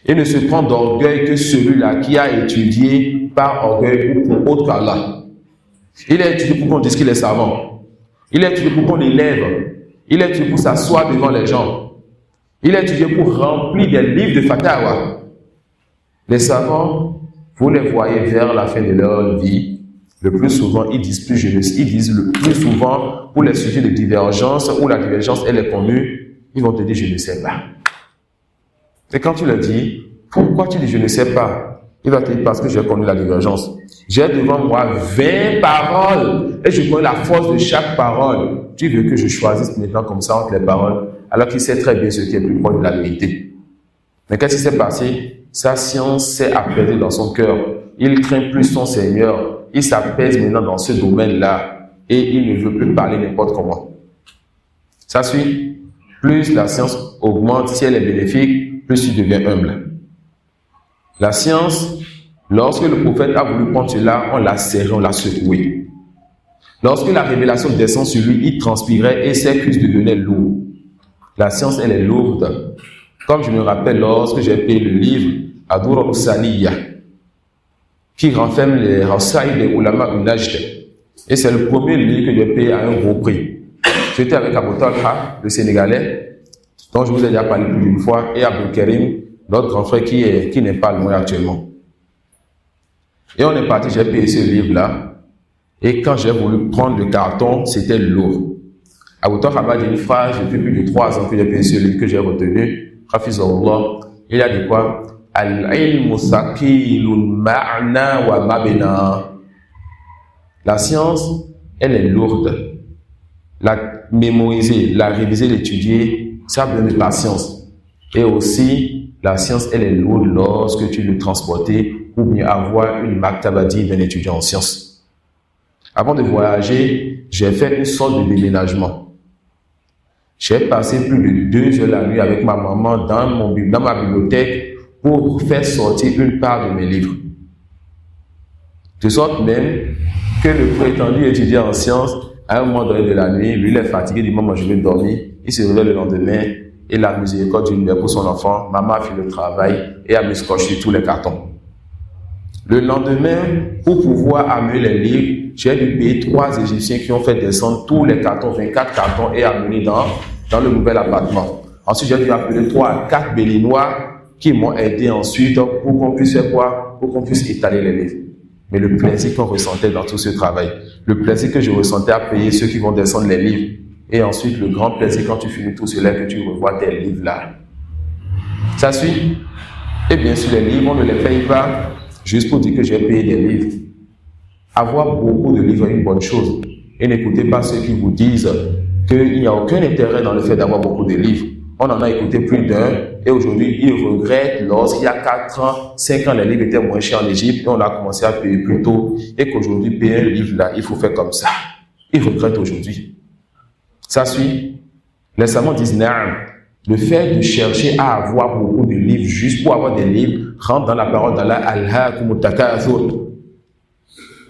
Et ne se prend d'orgueil que celui-là qui a étudié par orgueil ou pour autre qu'Allah. Il a étudié pour qu'on dise qu'il est savant. Il a étudié pour qu'on l'élève. Il a étudié pour s'asseoir devant les gens. Il a étudié pour remplir des livres de fatawa. Les savants, vous les voyez vers la fin de leur vie, le plus souvent, ils disent le plus souvent, pour les sujets de divergence, où la divergence, elle est connue, ils vont te dire, je ne sais pas. Et quand tu leur dis, pourquoi tu dis, je ne sais pas? Il va te dire, parce que j'ai connu la divergence. J'ai devant moi 20 paroles, et je connais la force de chaque parole. Tu veux que je choisisse maintenant comme ça entre les paroles, alors qu'il sait très bien ce qui est plus proche de la vérité. Mais qu'est-ce qui s'est passé? Sa science s'est apaisée dans son cœur. Il craint plus son Seigneur. Il s'apaise maintenant dans ce domaine-là. Et il ne veut plus parler n'importe comment. Ça suit. Plus la science augmente, si elle est bénéfique, plus tu deviens humble. La science, lorsque le prophète a voulu prendre cela, on l'a serré, on l'a secoué. Lorsque la révélation descend sur lui, il transpirait et ses cuisses devenaient lourdes. La science, elle est lourde. Comme je me rappelle lorsque j'ai payé le livre Adour al-Saniya, qui renferme les Rasaï des Ulama Najd. Et c'est le premier livre que j'ai payé à un gros prix. J'étais avec Abou Talha, le Sénégalais, dont je vous ai déjà parlé plus d'une fois, et Abou Karim, notre grand frère qui n'est pas loin actuellement. Et on est parti, j'ai payé ce livre-là. Et quand j'ai voulu prendre le carton, c'était lourd. Abou Talha m'a dit une phrase, depuis plus de 3 ans que j'ai payé ce livre que j'ai retenu. Hafizahullah, il a dit quoi? Al-ilmu thaqilun ma'na wa mabna. La science, elle est lourde. La mémoriser, la réviser, l'étudier, ça a besoin de patience. Et aussi, la science, elle est lourde lorsque tu veux transporter ou bien avoir une maktabadi d'un étudiant en sciences. Avant de voyager, j'ai fait une sorte de déménagement. J'ai passé plus de 2 heures la nuit avec ma maman dans ma bibliothèque pour faire sortir une part de mes livres. De sorte même que le prétendu étudiant en sciences, à un moment donné de la nuit, lui, il est fatigué, il dit « Maman, je vais dormir ». Il se réveille le lendemain et la miséricorde du Père pour son enfant. Maman a fait le travail et a mis scotch sur tous les cartons. Le lendemain, pour pouvoir amener les livres, j'ai dû payer 3 Égyptiens qui ont fait descendre tous les cartons, 24 cartons, et amener dans le nouvel appartement. Ensuite, j'ai dû appeler 3 à 4 Béninois qui m'ont aidé ensuite pour qu'on puisse faire quoi? Pour qu'on puisse étaler les livres. Mais le plaisir qu'on ressentait dans tout ce travail, le plaisir que je ressentais à payer ceux qui vont descendre les livres, et ensuite le grand plaisir quand tu finis tout cela, que tu revois tes livres là. Ça suit? Et bien sûr, les livres, on ne les paye pas juste pour dire que j'ai payé des livres. Avoir beaucoup de livres est une bonne chose. Et n'écoutez pas ceux qui vous disent qu'il n'y a aucun intérêt dans le fait d'avoir beaucoup de livres. On en a écouté plus d'un, et aujourd'hui, ils regrettent lorsqu'il y a 4 ans, 5 ans, les livres étaient moins chers en Égypte, et on a commencé à payer plus tôt, et qu'aujourd'hui, payer un livre là, il faut faire comme ça. Ils regrettent aujourd'hui. Ça suit. Les savants disent, le fait de chercher à avoir beaucoup de livres, juste pour avoir des livres, rentre dans la parole d'Allah, Alhaakumut takathur.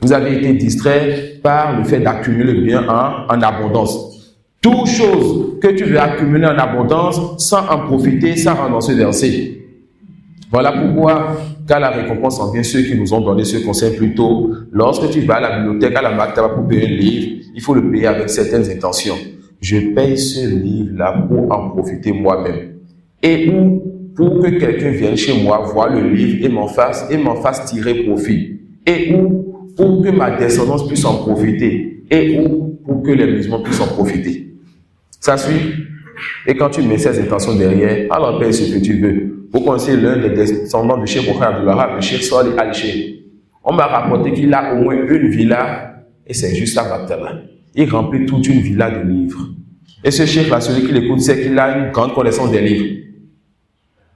Vous avez été distrait par le fait d'accumuler le bien en abondance. Toute chose que tu veux accumuler en abondance, sans en profiter, sans rendre dans ce verset. Voilà pourquoi, quand la récompense en vient, ceux qui nous ont donné ce conseil plus tôt, lorsque tu vas à la bibliothèque, à la maktaba pour payer un livre, il faut le payer avec certaines intentions. Je paye ce livre-là pour en profiter moi-même. Et ou pour que quelqu'un vienne chez moi, voir le livre et m'en fasse tirer profit. Et ou pour que ma descendance puisse en profiter. Et ou pour que les musulmans puissent en profiter. Ça suit. Et quand tu mets ces intentions derrière, alors paye ce que tu veux. Vous connaissez l'un des descendants de Cheikh Mohamed Abdul-Wahhab, le Cheikh Salih Al-Sheikh. On m'a rapporté qu'il a au moins une villa, et c'est juste à Maktaba. Il remplit toute une villa de livres. Et ce cheikh-là, celui qui l'écoute, c'est qu'il a une grande connaissance des livres.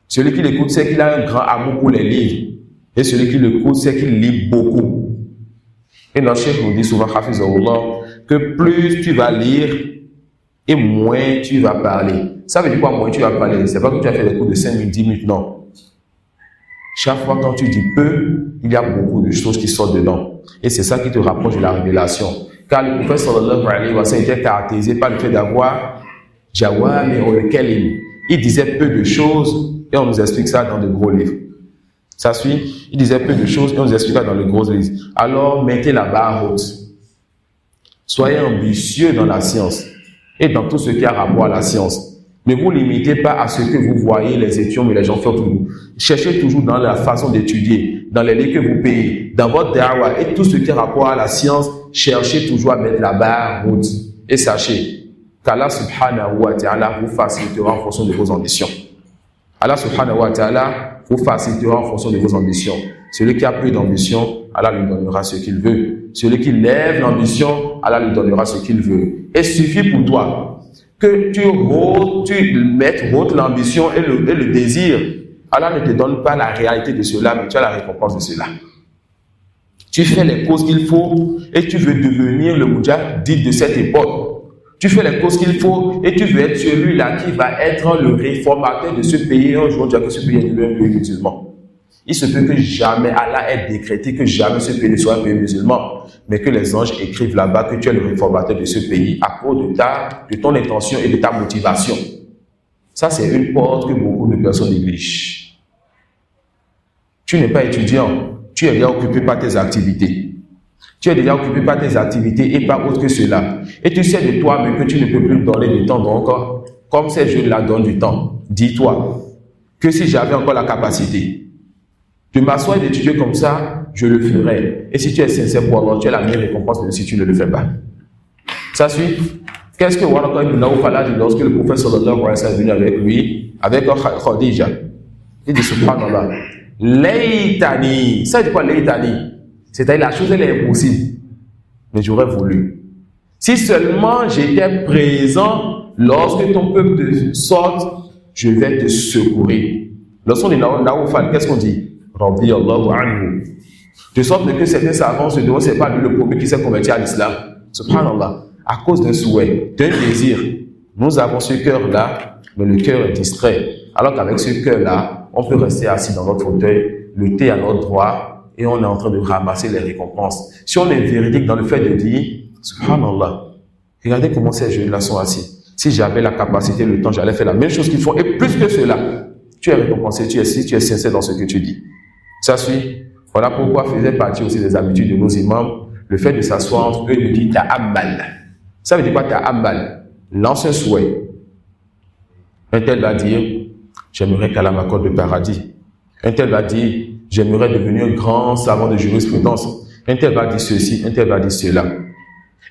Celui qui l'écoute, c'est qu'il a un grand amour pour les livres. Et celui qui l'écoute, c'est qu'il lit beaucoup. Et notre cheikh nous dit souvent, Hafizahullah, que plus tu vas lire, et moins tu vas parler. Ça veut dire quoi, moins tu vas parler? C'est pas que tu as fait des cours de 5 minutes, 10 minutes, non. Chaque fois quand tu dis peu, il y a beaucoup de choses qui sortent dedans. Et c'est ça qui te rapproche de la révélation. Car le prophète sallallahu alayhi wa sallam était caractérisé par le fait d'avoir jawami'ul kalim. Il disait peu de choses, et on nous explique ça dans de gros livres. Ça suit? Il disait peu de choses, et on nous explique ça dans le gros livre. Alors, mettez la barre haute. Soyez ambitieux dans la science. Et dans tout ce qui a rapport à la science. Ne vous limitez pas à ce que vous voyez les étudiants, mais les gens font autour de vous. Cherchez toujours dans la façon d'étudier, dans les livres que vous payez, dans votre da'wah et tout ce qui a rapport à la science, cherchez toujours à mettre la barre haute. Et sachez qu'Allah subhanahu wa ta'ala vous facilitera en fonction de vos ambitions. Allah subhanahu wa ta'ala vous facilitera en fonction de vos ambitions. Celui qui a peu d'ambition, Allah lui donnera ce qu'il veut. Celui qui lève l'ambition, Allah lui donnera ce qu'il veut. Et il suffit pour toi que tu mettes haute l'ambition et le désir. Allah ne te donne pas la réalité de cela, mais tu as la récompense de cela. Tu fais les causes qu'il faut et tu veux devenir le moudjahid de cette époque. Tu fais les causes qu'il faut et tu veux être celui-là qui va être le réformateur de ce pays. Un jour, que ce pays est devenu un pays musulman. Il se peut que jamais Allah ait décrété que jamais ce pays ne soit un pays musulman, mais que les anges écrivent là-bas que tu es le réformateur de ce pays à cause de ton intention et de ta motivation. Ça, c'est une porte que beaucoup de personnes négligent. Tu n'es pas étudiant, tu es déjà occupé par tes activités. Tu es déjà occupé par tes activités et pas autre que cela. Et tu sais de toi, mais que tu ne peux plus donner du temps. Donc, comme ces jeunes-là donnent du temps, dis-toi que si j'avais encore la capacité de m'asseoir et d'étudier comme ça, je le ferai. Et si tu es sincère pour Allah, tu as la meilleure récompense même si tu ne le fais pas. Ça suit. Qu'est-ce que Waraka ibn Nawfal a dit lorsque le prophète sallallahu alayhi wa sallam est venu avec lui, avec Khadija? Il dit subhanallah. Laytani. Ça dit quoi laytani? C'est-à-dire la chose elle est impossible. Mais j'aurais voulu. Si seulement j'étais présent lorsque ton peuple sorte je vais te secourir. Lorsqu'on est Naoufal, qu'est-ce qu'on dit? Rabbi Allahu anhu. De sorte que certains savants se demandent, c'est pas lui le premier qui s'est converti à l'islam. Subhanallah. À cause d'un souhait, d'un désir. Nous avons ce cœur-là, mais le cœur est distrait. Alors qu'avec ce cœur-là, on peut rester assis dans notre fauteuil, le thé à notre droit, et on est en train de ramasser les récompenses. Si on est véridique dans le fait de dire, subhanallah, regardez comment ces jeunes-là sont assis. Si j'avais la capacité, le temps, j'allais faire la même chose qu'ils font, et plus que cela. Tu es récompensé, tu es sincère dans ce que tu dis. Ça suit. Voilà pourquoi faisait partie aussi des habitudes de nos imams, le fait de s'asseoir entre eux et de dire ta'ammal. Ça veut dire quoi ta'ammal? Lance un souhait. Un tel va dire, j'aimerais qu'Allah m'accorde le paradis. Un tel va dire, j'aimerais devenir un grand savant de jurisprudence. Un tel va dire ceci, un tel va dire cela.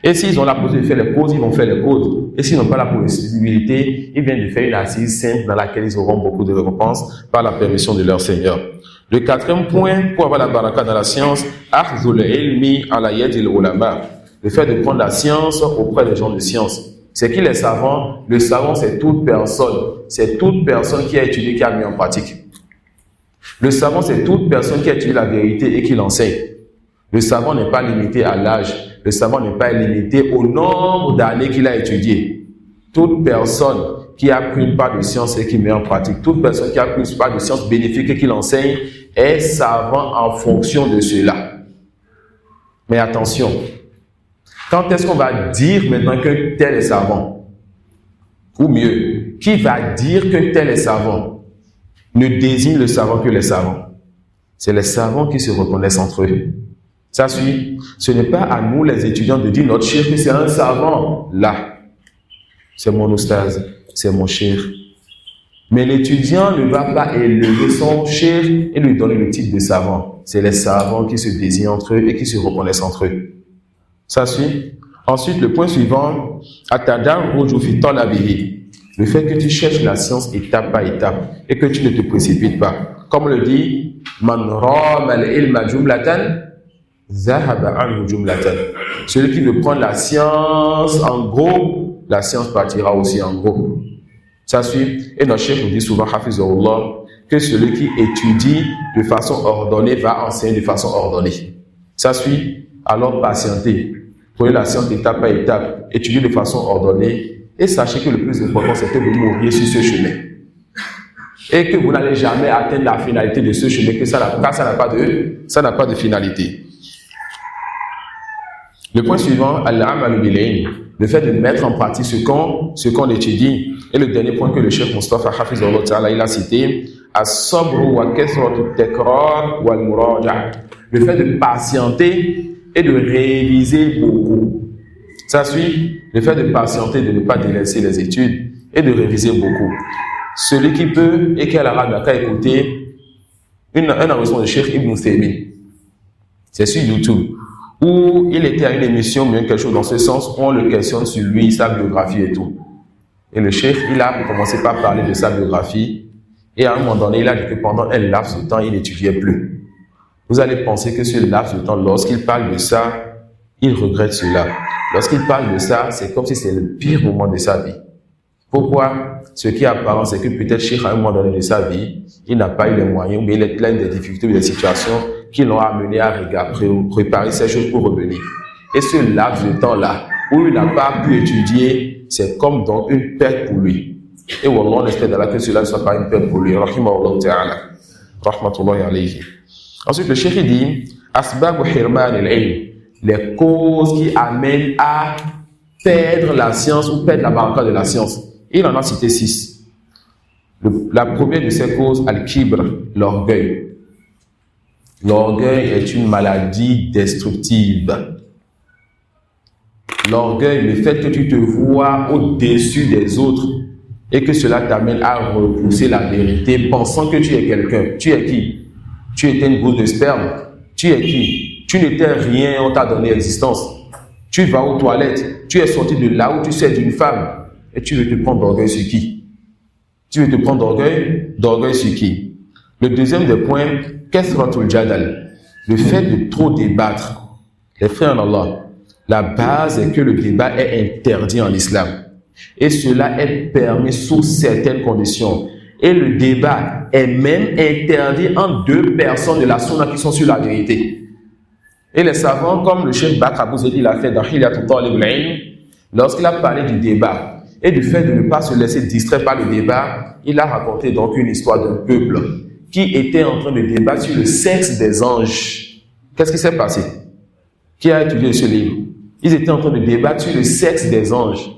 Et s'ils ont la possibilité de faire les causes, ils vont faire les causes. Et s'ils n'ont pas la possibilité, ils viennent de faire une assise simple dans laquelle ils auront beaucoup de récompenses par la permission de leur Seigneur. Le quatrième point, pour avoir la baraka dans la science, akhzul ilmi ala yadil ulama. Le fait de prendre la science auprès des gens de science. C'est qui les savants? Le savant, c'est toute personne. C'est toute personne qui a étudié, qui a mis en pratique. Le savant, c'est toute personne qui a étudié la vérité et qui l'enseigne. Le savant n'est pas limité à l'âge. Le savant n'est pas limité au nombre d'années qu'il a étudié. Toute personne qui a pris une part de science et qui met en pratique, toute personne qui a pris une part de science bénéfique et qui l'enseigne est savant en fonction de cela. Mais attention, quand est-ce qu'on va dire maintenant qu'un tel est savant? Ou mieux, qui va dire qu'un tel est savant? Ne désigne le savant que les savants. C'est les savants qui se reconnaissent entre eux. Ça suit. Ce n'est pas à nous, les étudiants, de dire notre cheikh que c'est un savant. Là, c'est mon oustaz, c'est mon cheikh. Mais l'étudiant ne va pas élever son cheikh et lui donner le titre de savant. C'est les savants qui se désignent entre eux et qui se reconnaissent entre eux. Ça suit. Ensuite, le point suivant, le fait que tu cherches la science étape par étape et que tu ne te précipites pas. Comme le dit, Man rama al-ilma jumlatan, zahaba anhu jumlatan. Celui qui veut prendre la science en gros, la science partira aussi en gros. Ça suit. Et notre chef nous dit souvent, Hafizahullah, que celui qui étudie de façon ordonnée va enseigner de façon ordonnée. Ça suit. Alors patientez. Prenez la science étape par étape, étudiez de façon ordonnée et sachez que le plus important, c'est que vous mouriez sur ce chemin. Et que vous n'allez jamais atteindre la finalité de ce chemin, que ça n'a pas de finalité. Le point suivant, al-amalu bil-ilm, le fait de mettre en pratique ce qu'on étudie. Et le dernier point que le chef Mustafa Hafizahullah Ta'ala il a cité, as-sabru wa kathratu at-takrar wal muraja'. Le fait de patienter et de réviser beaucoup. Ça suit. Le fait de patienter, de ne pas délaisser les études et de réviser beaucoup. Celui qui peut et qui a la rade n'a qu'à écouter un enregistrement de Cheikh Ibn Taymiyyah. C'est sur YouTube. Où il était à une émission, bien quelque chose dans ce sens, où on le questionne sur lui, sa biographie et tout. Et le Cheikh, il a commencé par parler de sa biographie. Et à un moment donné, il a dit que pendant un laps de temps, il n'étudiait plus. Vous allez penser que ce laps de temps, lorsqu'il parle de ça, il regrette cela. Lorsqu'il parle de ça, c'est comme si c'était le pire moment de sa vie. Pourquoi? Ce qui est apparent, c'est que peut-être Cheikh, à un moment donné de sa vie, il n'a pas eu les moyens, mais il a eu des difficultés, des situations qui l'ont amené à préparer ces choses pour revenir. Et ce laps de temps-là, où il n'a pas pu étudier, c'est comme dans une perte pour lui. Et Wallah, on espère que cela ne soit pas une perte pour lui. Rahimahullah ta'ala. Rahmatullahi alayhi. Ensuite, le Cheikh dit, Asbabu hirman al-ilm, les causes qui amènent à perdre la science ou perdre la baraka de la science. Il en a cité 6. La première de ces causes, al-kibr, l'orgueil. L'orgueil est une maladie destructive. L'orgueil, le fait que tu te vois au-dessus des autres et que cela t'amène à repousser la vérité, pensant que tu es quelqu'un. Tu es qui? Tu étais une goutte de sperme. Tu es qui? Tu n'étais rien, on t'a donné existence. Tu vas aux toilettes. Tu es sorti de là où tu sais d'une femme. Et tu veux te prendre d'orgueil sur qui? Tu veux te prendre d'orgueil sur qui? Le deuxième des points, kathratul jadal, le fait de trop débattre. Les frères en Allah, la base est que le débat est interdit en islam. Et cela est permis sous certaines conditions. Et le débat est même interdit entre deux personnes de la sunna qui sont sur la vérité. Et les savants, comme le Cheikh Bakr Abou Zayd l'a fait dans Hilyatul Talib al-Ilm, lorsqu'il a parlé du débat et du fait de ne pas se laisser distraire par le débat, il a raconté donc une histoire d'un peuple qui était en train de débattre sur le sexe des anges. Qu'est-ce qui s'est passé? Qui a étudié ce livre? Ils étaient en train de débattre sur le sexe des anges.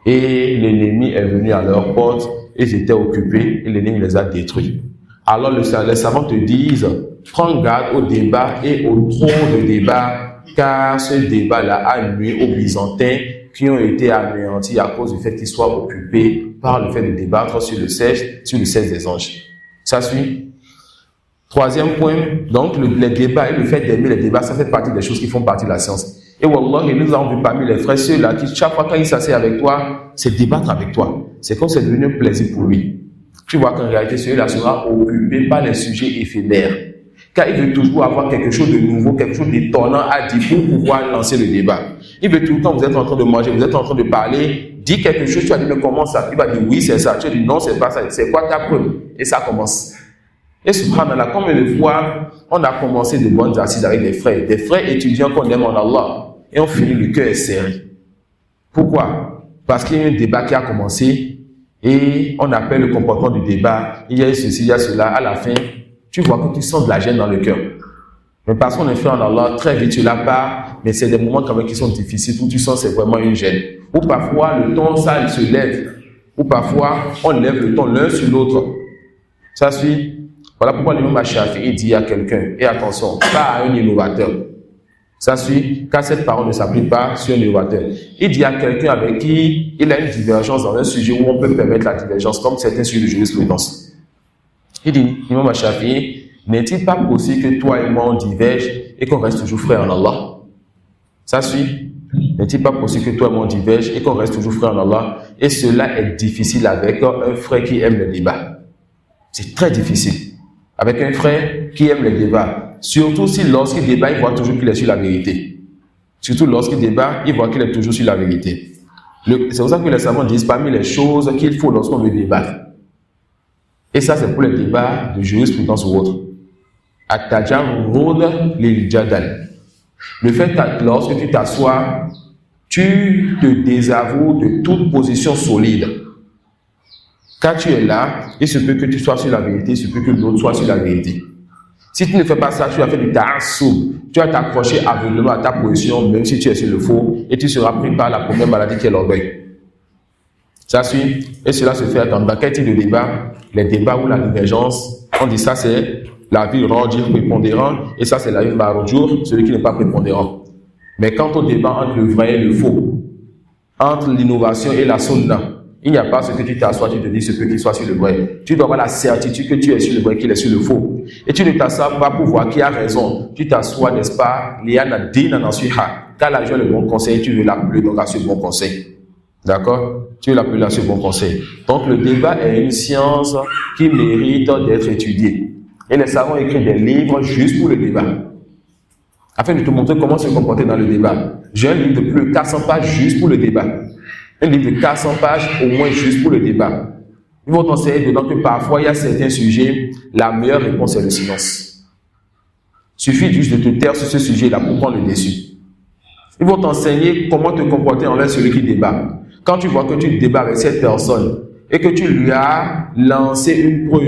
Et l'ennemi est venu à leur porte, ils étaient occupés et l'ennemi les a détruits. Alors les savants te disent, prends garde au débat et au trop de débat, car ce débat-là a nuit aux Byzantins qui ont été anéantis à cause du fait qu'ils soient occupés par le fait de débattre sur le sexe des anges. Ça suit? Troisième point, donc les débats et le fait d'aimer les débats, ça fait partie des choses qui font partie de la science. Et Wallah, nous avons vu parmi les frères ceux-là qui, chaque fois quand ils s'assiedent avec toi, c'est débattre avec toi. C'est comme c'est devenu un plaisir pour lui. Tu vois qu'en réalité, celui-là sera occupé par les sujets éphémères. Car il veut toujours avoir quelque chose de nouveau, quelque chose d'étonnant à dire pour pouvoir lancer le débat. Il veut tout le temps, vous êtes en train de manger, vous êtes en train de parler, dis quelque chose, tu vas dire, mais comment ça? Il va dire, oui, c'est ça. Tu vas dire, non, c'est pas ça. C'est quoi ta preuve? Et ça commence. Et subhanallah, combien de fois on a commencé de bonnes assises avec des frères étudiants qu'on aime en Allah, et on finit le cœur serré. Pourquoi? Parce qu'il y a un débat qui a commencé, et on appelle le comportement du débat, il y a ceci, il y a cela, à la fin, tu vois que tu sens de la gêne dans le cœur. Mais parce qu'on est fait en Allah, très vite tu l'as pas, mais c'est des moments quand même qui sont difficiles, où tu sens c'est vraiment une gêne. Ou parfois le ton, ça, il se lève. Ou parfois, on lève le ton l'un sur l'autre. Ça suit? Voilà pourquoi l'imam Shafi'i dit à quelqu'un, et attention, pas à un innovateur. Ça suit, car cette parole ne s'applique pas sur un innovateur. Il dit à quelqu'un avec qui il a une divergence dans un sujet où on peut permettre la divergence, comme certains sur le jurisprudence. Il dit, l'imam Shafi'i, n'est-il pas possible que toi et moi on diverge et qu'on reste toujours frères en Allah? Ça suit? N'est-il pas possible que toi et moi on diverge et qu'on reste toujours frères en Allah? Et cela est difficile avec un frère qui aime le débat. C'est très difficile. Avec un frère qui aime les débats. Surtout si lorsqu'il débat, il voit toujours qu'il est sur la vérité. Surtout lorsqu'il débat, il voit qu'il est toujours sur la vérité. C'est pour ça que les savants disent parmi les choses qu'il faut lorsqu'on veut débattre. Et ça, c'est pour les débats de jurisprudence ou autre. At-tajarrud lil jadal. Le fait que lorsque tu t'assois, tu te désavoues de toute position solide. Quand tu es là, il se peut que tu sois sur la vérité, il se peut que l'autre soit sur la vérité. Si tu ne fais pas ça, tu vas faire du ta'assoub. Tu vas t'accrocher aveuglément à ta position, même si tu es sur le faux, et tu seras pris par la première maladie qui est l'orgueil. Ça suit. Et cela se fait dans quel type de débat? Les débats où la divergence, on dit ça c'est la vie rajih prépondérant, et ça c'est la vie marjour, celui qui n'est pas prépondérant. Mais quant au débat entre le vrai et le faux, entre l'innovation et la sunna, il n'y a pas ce que tu t'assois, tu te dis ce que tu sois sur le vrai. Tu dois avoir la certitude que tu es sur le vrai, qu'il est sur le faux. Et tu ne t'assois pas pour voir qui a raison. Tu t'assois, n'est-ce pas, car la joie est le bon conseil, tu veux l'appeler donc à ce bon conseil. D'accord? Tu veux l'appeler à ce bon conseil. Donc le débat est une science qui mérite d'être étudiée. Et les savants écrivent des livres juste pour le débat. Afin de te montrer comment se comporter dans le débat. J'ai un livre de plus de 400 pages juste pour le débat. Un livre de 400 pages, au moins juste pour le débat. Ils vont t'enseigner dedans que parfois, il y a certains sujets, la meilleure réponse est le silence. Il suffit juste de te taire sur ce sujet-là pour prendre le dessus. Ils vont t'enseigner comment te comporter envers celui qui débat. Quand tu vois que tu débats avec cette personne et que tu lui as lancé une preuve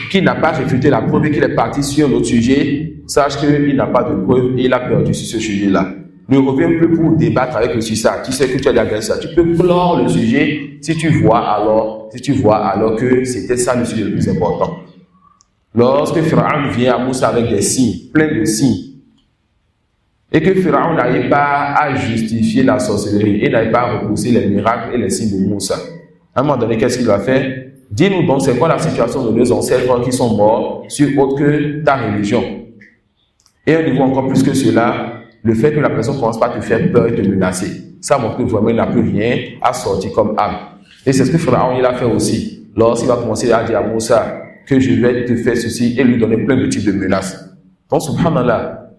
qui n'a pas réfuté la preuve et qu'il est parti sur un autre sujet, sache qu'il n'a pas de preuve et il a perdu sur ce sujet-là. Ne reviens plus pour débattre avec le sujet. Tu sais que tu as déjà ça. Tu peux clore le sujet si tu vois alors que c'était ça le sujet le plus important. Lorsque Pharaon vient à Moussa avec des signes, plein de signes, et que Pharaon n'arrive pas à justifier la sorcellerie et n'arrive pas à repousser les miracles et les signes de Moussa, à un moment donné, qu'est-ce qu'il va faire? Dis-nous donc, c'est quoi la situation de nos ancêtres qui sont morts sur autre que ta religion? Et un niveau encore plus que cela, le fait que la personne commence pas à te faire peur et te menacer, ça montre que vraiment il n'a plus rien à sortir comme âme. Et c'est ce que Pharaon il a fait aussi. Lorsqu'il va commencer à dire à Moussa que je vais te faire ceci et lui donner plein de types de menaces. Donc, subhanallah,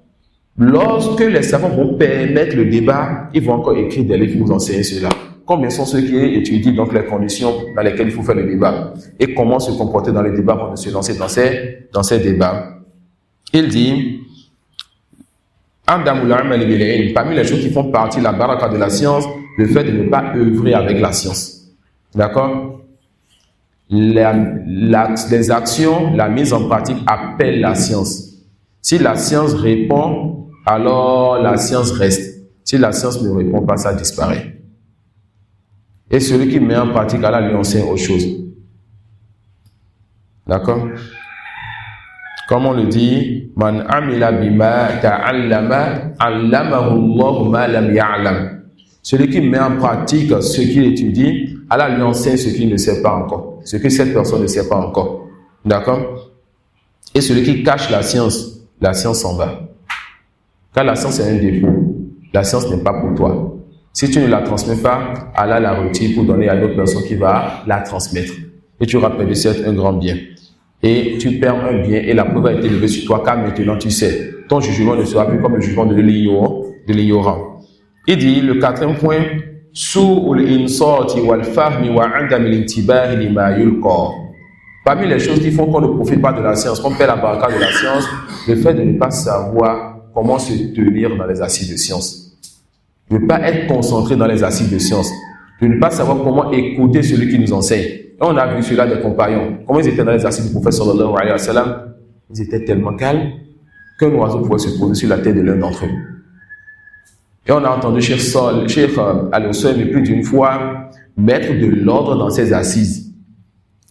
lorsque les savants vont permettre le débat, ils vont encore écrire des livres pour vous enseigner cela. combien sont ceux qui étudient donc les conditions dans lesquelles il faut faire le débat et comment se comporter dans le débat avant de se lancer dans ces débats. Il dit parmi les choses qui font partie de la baraka de la science, le fait de ne pas œuvrer avec la science. D'accord? Les actions, la mise en pratique appellent la science. Si la science répond, alors la science reste. Si la science ne répond pas, ça disparaît. Et celui qui met en pratique, Allah lui enseigne autre chose. D'accord? Comme on le dit, Man amila bima ta'allama, allamahu Allahu ma lam ya'lam. Celui qui met en pratique ce qu'il étudie, Allah lui enseigne ce qu'il ne sait pas encore, ce que cette personne ne sait pas encore. D'accord? Et celui qui cache la science s'en va. Car la science est un défaut, la science n'est pas pour toi. Si tu ne la transmets pas, Allah la retire pour donner à d'autres personnes qui va la transmettre. Et tu rappelles de certes un grand bien. Et tu perds un bien et la preuve a été levée sur toi car maintenant tu sais. Ton jugement ne sera plus comme le jugement de l'ignorant. Il dit, le quatrième point, parmi les choses qui font qu'on ne profite pas de la science, qu'on perd la baraka de la science, le fait de ne pas savoir comment se tenir dans les assises de science. De ne pas être concentré dans les assises de science. De ne pas savoir comment écouter celui qui nous enseigne. Et on a vu cela des compagnons. Comment ils étaient dans les assises du prophète sallallahu alayhi wa sallam? Ils étaient tellement calmes qu'un oiseau pouvait se poser sur la tête de l'un d'entre eux. Et on a entendu Cheikh Al-Hussein plus d'une fois mettre de l'ordre dans ses assises.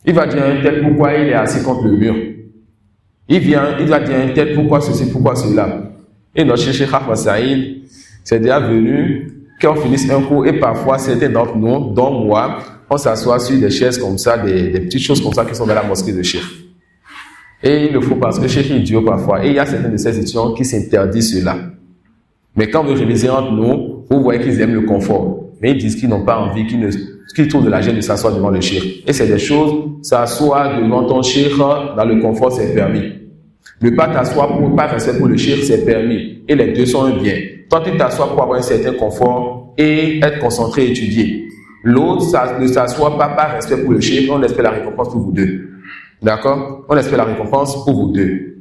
Il va dire un tel pourquoi il est assis contre le mur. Il va dire un tel pourquoi ceci, pourquoi cela. Et notre Cheikh Ahmad Saïd, c'est déjà venu qu'on finisse un cours et parfois certains d'entre nous, dont moi, on s'assoit sur des chaises comme ça, des petites choses comme ça qui sont dans la mosquée de Cheikh. Et il le faut parce que Cheikh est dur parfois. Et il y a certains de ces étudiants qui s'interdisent cela. Mais quand vous révisez entre nous, vous voyez qu'ils aiment le confort. Mais ils disent qu'ils n'ont pas envie, qu'ils trouvent de la gêne de s'asseoir devant le cheikh. Et c'est des choses, s'asseoir devant ton cheikh dans le confort, c'est permis. Ne pas t'asseoir pour pas respect pour le cheikh, c'est permis. Et les deux sont un bien. Toi, tu t'assois pour avoir un certain confort et être concentré et étudier. L'autre ne s'assoit pas par respect pour le cheikh, on espère la récompense pour vous deux. D'accord? On espère la récompense pour vous deux.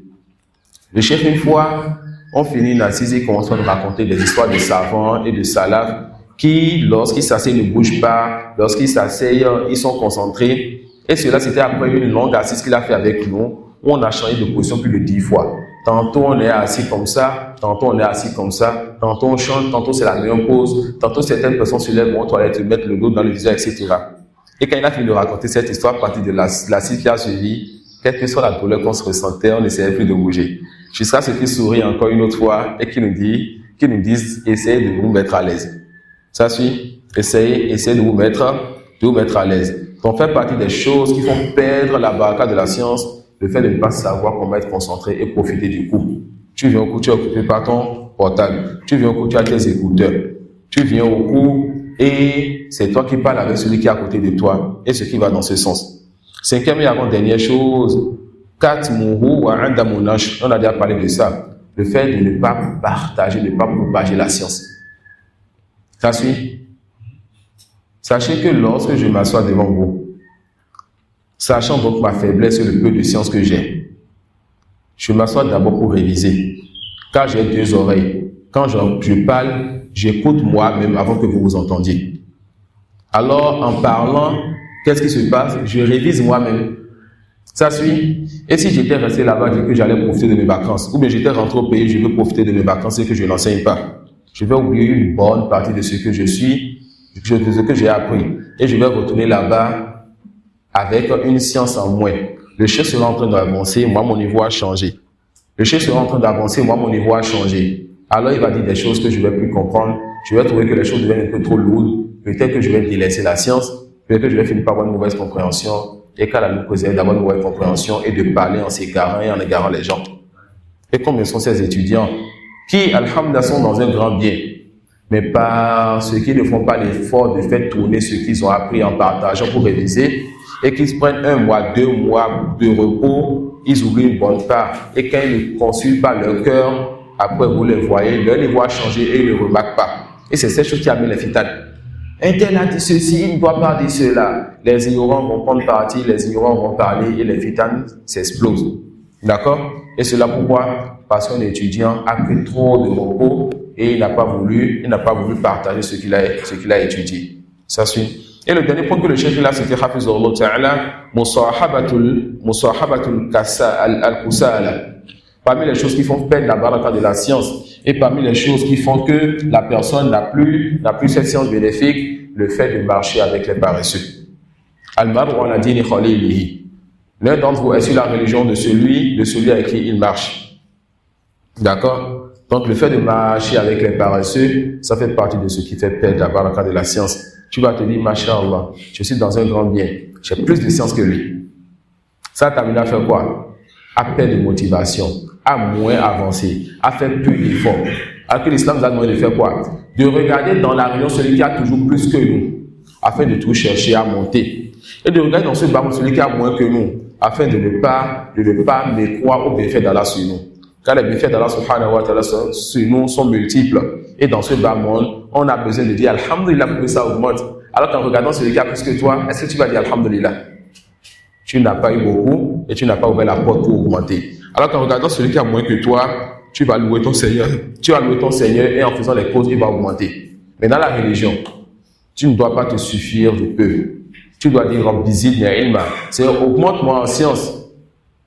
Le cheikh, une fois, on finit une assise et commence à nous raconter des histoires de savants et de salafs qui, lorsqu'ils s'asseyent, ne bougent pas, lorsqu'ils s'asseyent, ils sont concentrés. Et cela, c'était après une longue assise qu'il a fait avec nous, où on a changé de position plus de 10 fois. Tantôt, on est assis comme ça, tantôt, on est assis comme ça, tantôt, on chante, tantôt, c'est la meilleure pose, tantôt, certaines personnes se lèvent, vont aux toilettes, mettent le dos dans le visage, etc. Et quand il a fini de raconter cette histoire, à partir de l'assise qui a suivi, quelle que soit la douleur qu'on se ressentait, on n'essayait plus de bouger. Jusqu'à ce qu'il sourit encore une autre fois et qu'il nous dise, essayez de vous mettre à l'aise. Ça suit, essayez de vous mettre à l'aise. Donc, fait partie des choses qui font perdre la baraka de la science, le fait de ne pas savoir comment être concentré et profiter du coup. Tu viens au cours, tu es occupé par ton portable. Tu viens au cours, tu as tes écouteurs. Tu viens au cours et c'est toi qui parles avec celui qui est à côté de toi et ce qui va dans ce sens. Cinquième et avant-dernière chose, on a déjà parlé de ça. Le fait de ne pas partager, de ne pas propager la science. Ça suit. Sachez que lorsque je m'assois devant vous, sachant donc ma faiblesse et le peu de science que j'ai, je m'assois d'abord pour réviser. Car j'ai deux oreilles. Quand je parle, j'écoute moi-même avant que vous vous entendiez. Alors, en parlant, qu'est-ce qui se passe? Je révise moi-même. Ça suit. Et si j'étais resté là-bas et que j'allais profiter de mes vacances, ou bien j'étais rentré au pays, je veux profiter de mes vacances et que je n'enseigne pas, je vais oublier une bonne partie de ce que je suis, de ce que j'ai appris. Et je vais retourner là-bas avec une science en moins. Le chef sera en train d'avancer, moi mon niveau a changé. Le chef sera en train d'avancer, moi mon niveau a changé. Alors il va dire des choses que je ne vais plus comprendre. Je vais trouver que les choses deviennent un peu trop lourdes. Peut-être que je vais délaisser la science. Peut-être que je vais finir par avoir une mauvaise compréhension. Et qu'à la cause d'avoir une mauvaise compréhension et de parler en s'égarant et en égarant les gens. Et combien sont ces étudiants qui, alhamdoulilah, sont dans un grand bien, mais par ceux qui ne font pas l'effort de faire tourner ce qu'ils ont appris en partageant pour réviser, et qu'ils se prennent 1 mois, 2 mois de repos, ils oublient une bonne part. Et quand ils ne consultent pas leur cœur, après vous les voyez, leur niveau a changé et ils ne le remarquent pas. Et c'est cette chose qui amène les fitades. Un tel a dit ceci, il ne doit pas dire cela. Les ignorants vont prendre parti, les ignorants vont parler et les fitanes s'explosent. D'accord? Et cela pourquoi? Parce qu'un étudiant a pris trop de repos et il n'a pas voulu partager ce qu'il a étudié. Ça suit. Et le dernier point que le chef là, c'était Hafizullah Ta'ala, musahabatul al-kusala. Parmi les choses qui font perdre la baraka de la science et parmi les choses qui font que la personne n'a plus cette science bénéfique, le fait de marcher avec les paresseux. Al-mar'u ala dini khalilihi. L'un d'entre vous est sur la religion de celui avec qui il marche. D'accord? Donc le fait de marcher avec les paresseux, ça fait partie de ce qui fait perdre la baraka de la science. Tu vas te dire, Masha'Allah, je suis dans un grand bien, j'ai plus de science que lui. Ça t'a amené à faire quoi? À perdre de motivation, à moins avancer, à faire plus d'efforts. Alors que l'islam nous a demandé de faire quoi? De regarder dans la réunion celui qui a toujours plus que nous, afin de tout chercher à monter. Et de regarder dans ce bas celui qui a moins que nous, afin de ne pas mécroire aux bienfaits d'Allah sur nous. Car les bienfaits d'Allah subhanahu wa ta'ala sur nous sont multiples. Et dans ce bas monde, on a besoin de dire Alhamdulillah pour que ça augmente. Alors qu'en regardant celui qui a plus que toi, est-ce que tu vas dire Alhamdulillah? Tu n'as pas eu beaucoup et tu n'as pas ouvert la porte pour augmenter. Alors qu'en regardant celui qui a moins que toi, tu vas louer ton Seigneur. Tu vas louer ton Seigneur et en faisant les causes, il va augmenter. Mais dans la religion, tu ne dois pas te suffire de peu. Tu dois dire Rabbi zidni ilma. C'est-à-dire augmente-moi en science.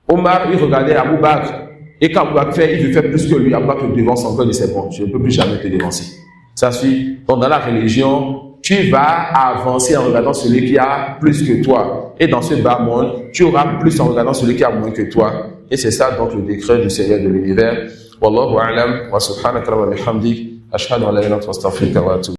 Omar, il regardait Abou Bakr. Et quand Abou Bakr fait, il veut faire plus que lui. Abou Bakr le devance encore, il dit c'est bon, je ne peux plus jamais te devancer. Ça suit. Donc dans la religion, tu vas avancer en regardant celui qui a plus que toi. Et dans ce bas monde, tu auras plus en regardant celui qui a moins que toi. Et c'est ça donc le décret du Seigneur de l'univers. Wallahu a'lam wa subhanaka wa bihamdik ashhadu an la ilaha illa anta astaghfiruka wa atubu.